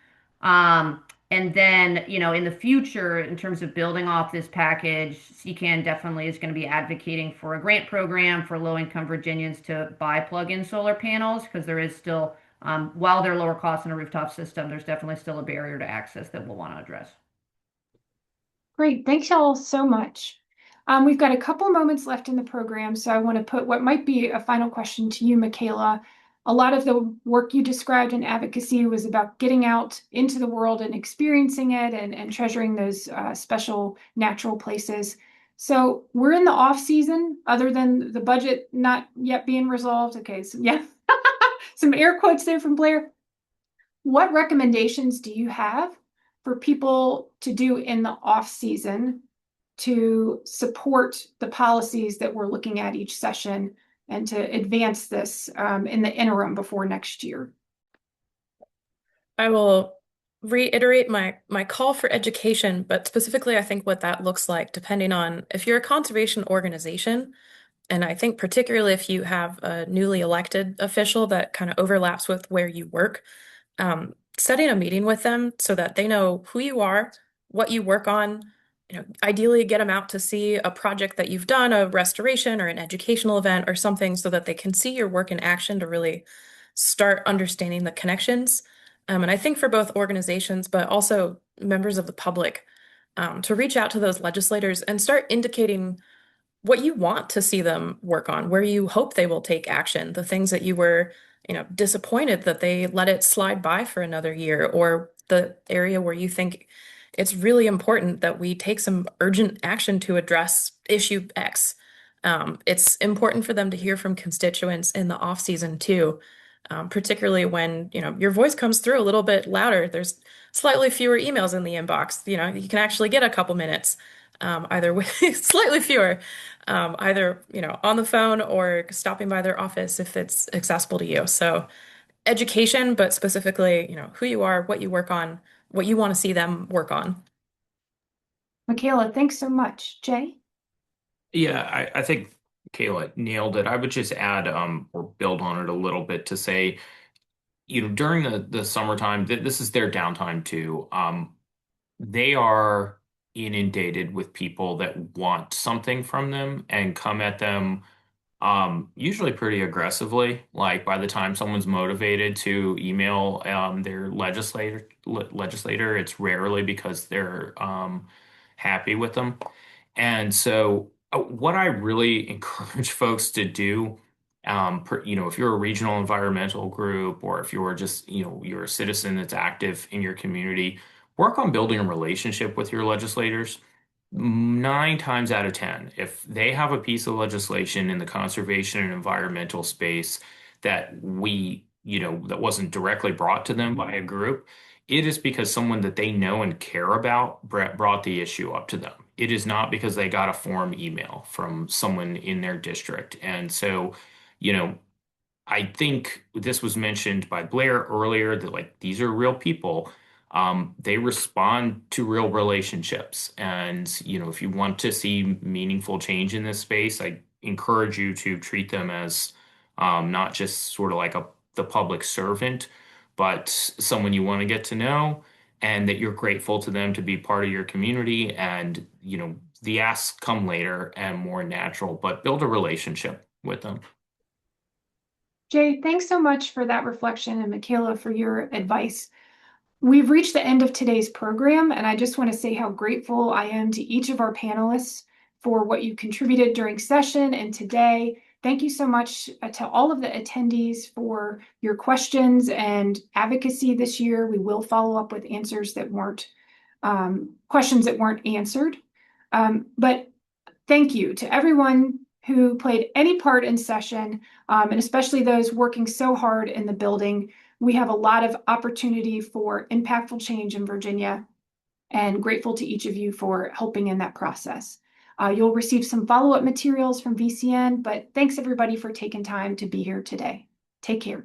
And then, in the future, in terms of building off this package, CCAN definitely is going to be advocating for a grant program for low-income Virginians to buy plug-in solar panels because there is still, while they're lower cost than a rooftop system, there's definitely still a barrier to access that we'll want to address. Great. Thanks y'all so much. We've got a couple moments left in the program, so I want to put what might be a final question to you, Mikaela. A lot of the work you described in advocacy was about getting out into the world and experiencing it and treasuring those special natural places. So we're in the off season, other than the budget not yet being resolved. Okay, so yeah, some air quotes there from Blair. What recommendations do you have for people to do in the off season to support the policies that we're looking at each session and to advance this in the interim before next year? I will reiterate my call for education, but specifically, I think what that looks like, depending on if you're a conservation organization, and I think particularly if you have a newly elected official that kind of overlaps with where you work, setting a meeting with them so that they know who you are, what you work on, ideally get them out to see a project that you've done, a restoration or an educational event or something so that they can see your work in action to really start understanding the connections. And I think for both organizations, but also members of the public, to reach out to those legislators and start indicating what you want to see them work on, where you hope they will take action, the things that you were, disappointed that they let it slide by for another year, or the area where you think it's really important that we take some urgent action to address issue X. It's important for them to hear from constituents in the off season too, particularly when, your voice comes through a little bit louder. There's slightly fewer emails in the inbox. You can actually get a couple minutes, either with slightly fewer, either, on the phone or stopping by their office if it's accessible to you. So education, but specifically, who you are, what you work on, what you want to see them work on. Mikaela, thanks so much. Jay? Yeah, I think Kayla nailed it. I would just add or build on it a little bit to say, during the summertime, this is their downtime too. They are inundated with people that want something from them and come at them usually pretty aggressively. Like by the time someone's motivated to email their legislator, it's rarely because they're happy with them. And so, what I really encourage folks to do, if you're a regional environmental group or if you're just, you're a citizen that's active in your community, work on building a relationship with your legislators. 9 times out of 10, if they have a piece of legislation in the conservation and environmental space that that wasn't directly brought to them by a group, it is because someone that they know and care about brought the issue up to them. It is not because they got a form email from someone in their district. And so, you know, I think this was mentioned by Blair earlier that like these are real people. They respond to real relationships. And, if you want to see meaningful change in this space, I encourage you to treat them as not just sort of like the public servant, but someone you want to get to know and that you're grateful to them to be part of your community. And, the asks come later and more natural, but build a relationship with them. Jay, thanks so much for that reflection, and Mikaela for your advice. We've reached the end of today's program, and I just want to say how grateful I am to each of our panelists for what you contributed during session and today. Thank you so much to all of the attendees for your questions and advocacy this year. We will follow up with answers that weren't questions that weren't answered. But thank you to everyone who played any part in session, and especially those working so hard in the building. We have a lot of opportunity for impactful change in Virginia, and grateful to each of you for helping in that process. You'll receive some follow-up materials from VCN, but thanks everybody for taking time to be here today. Take care.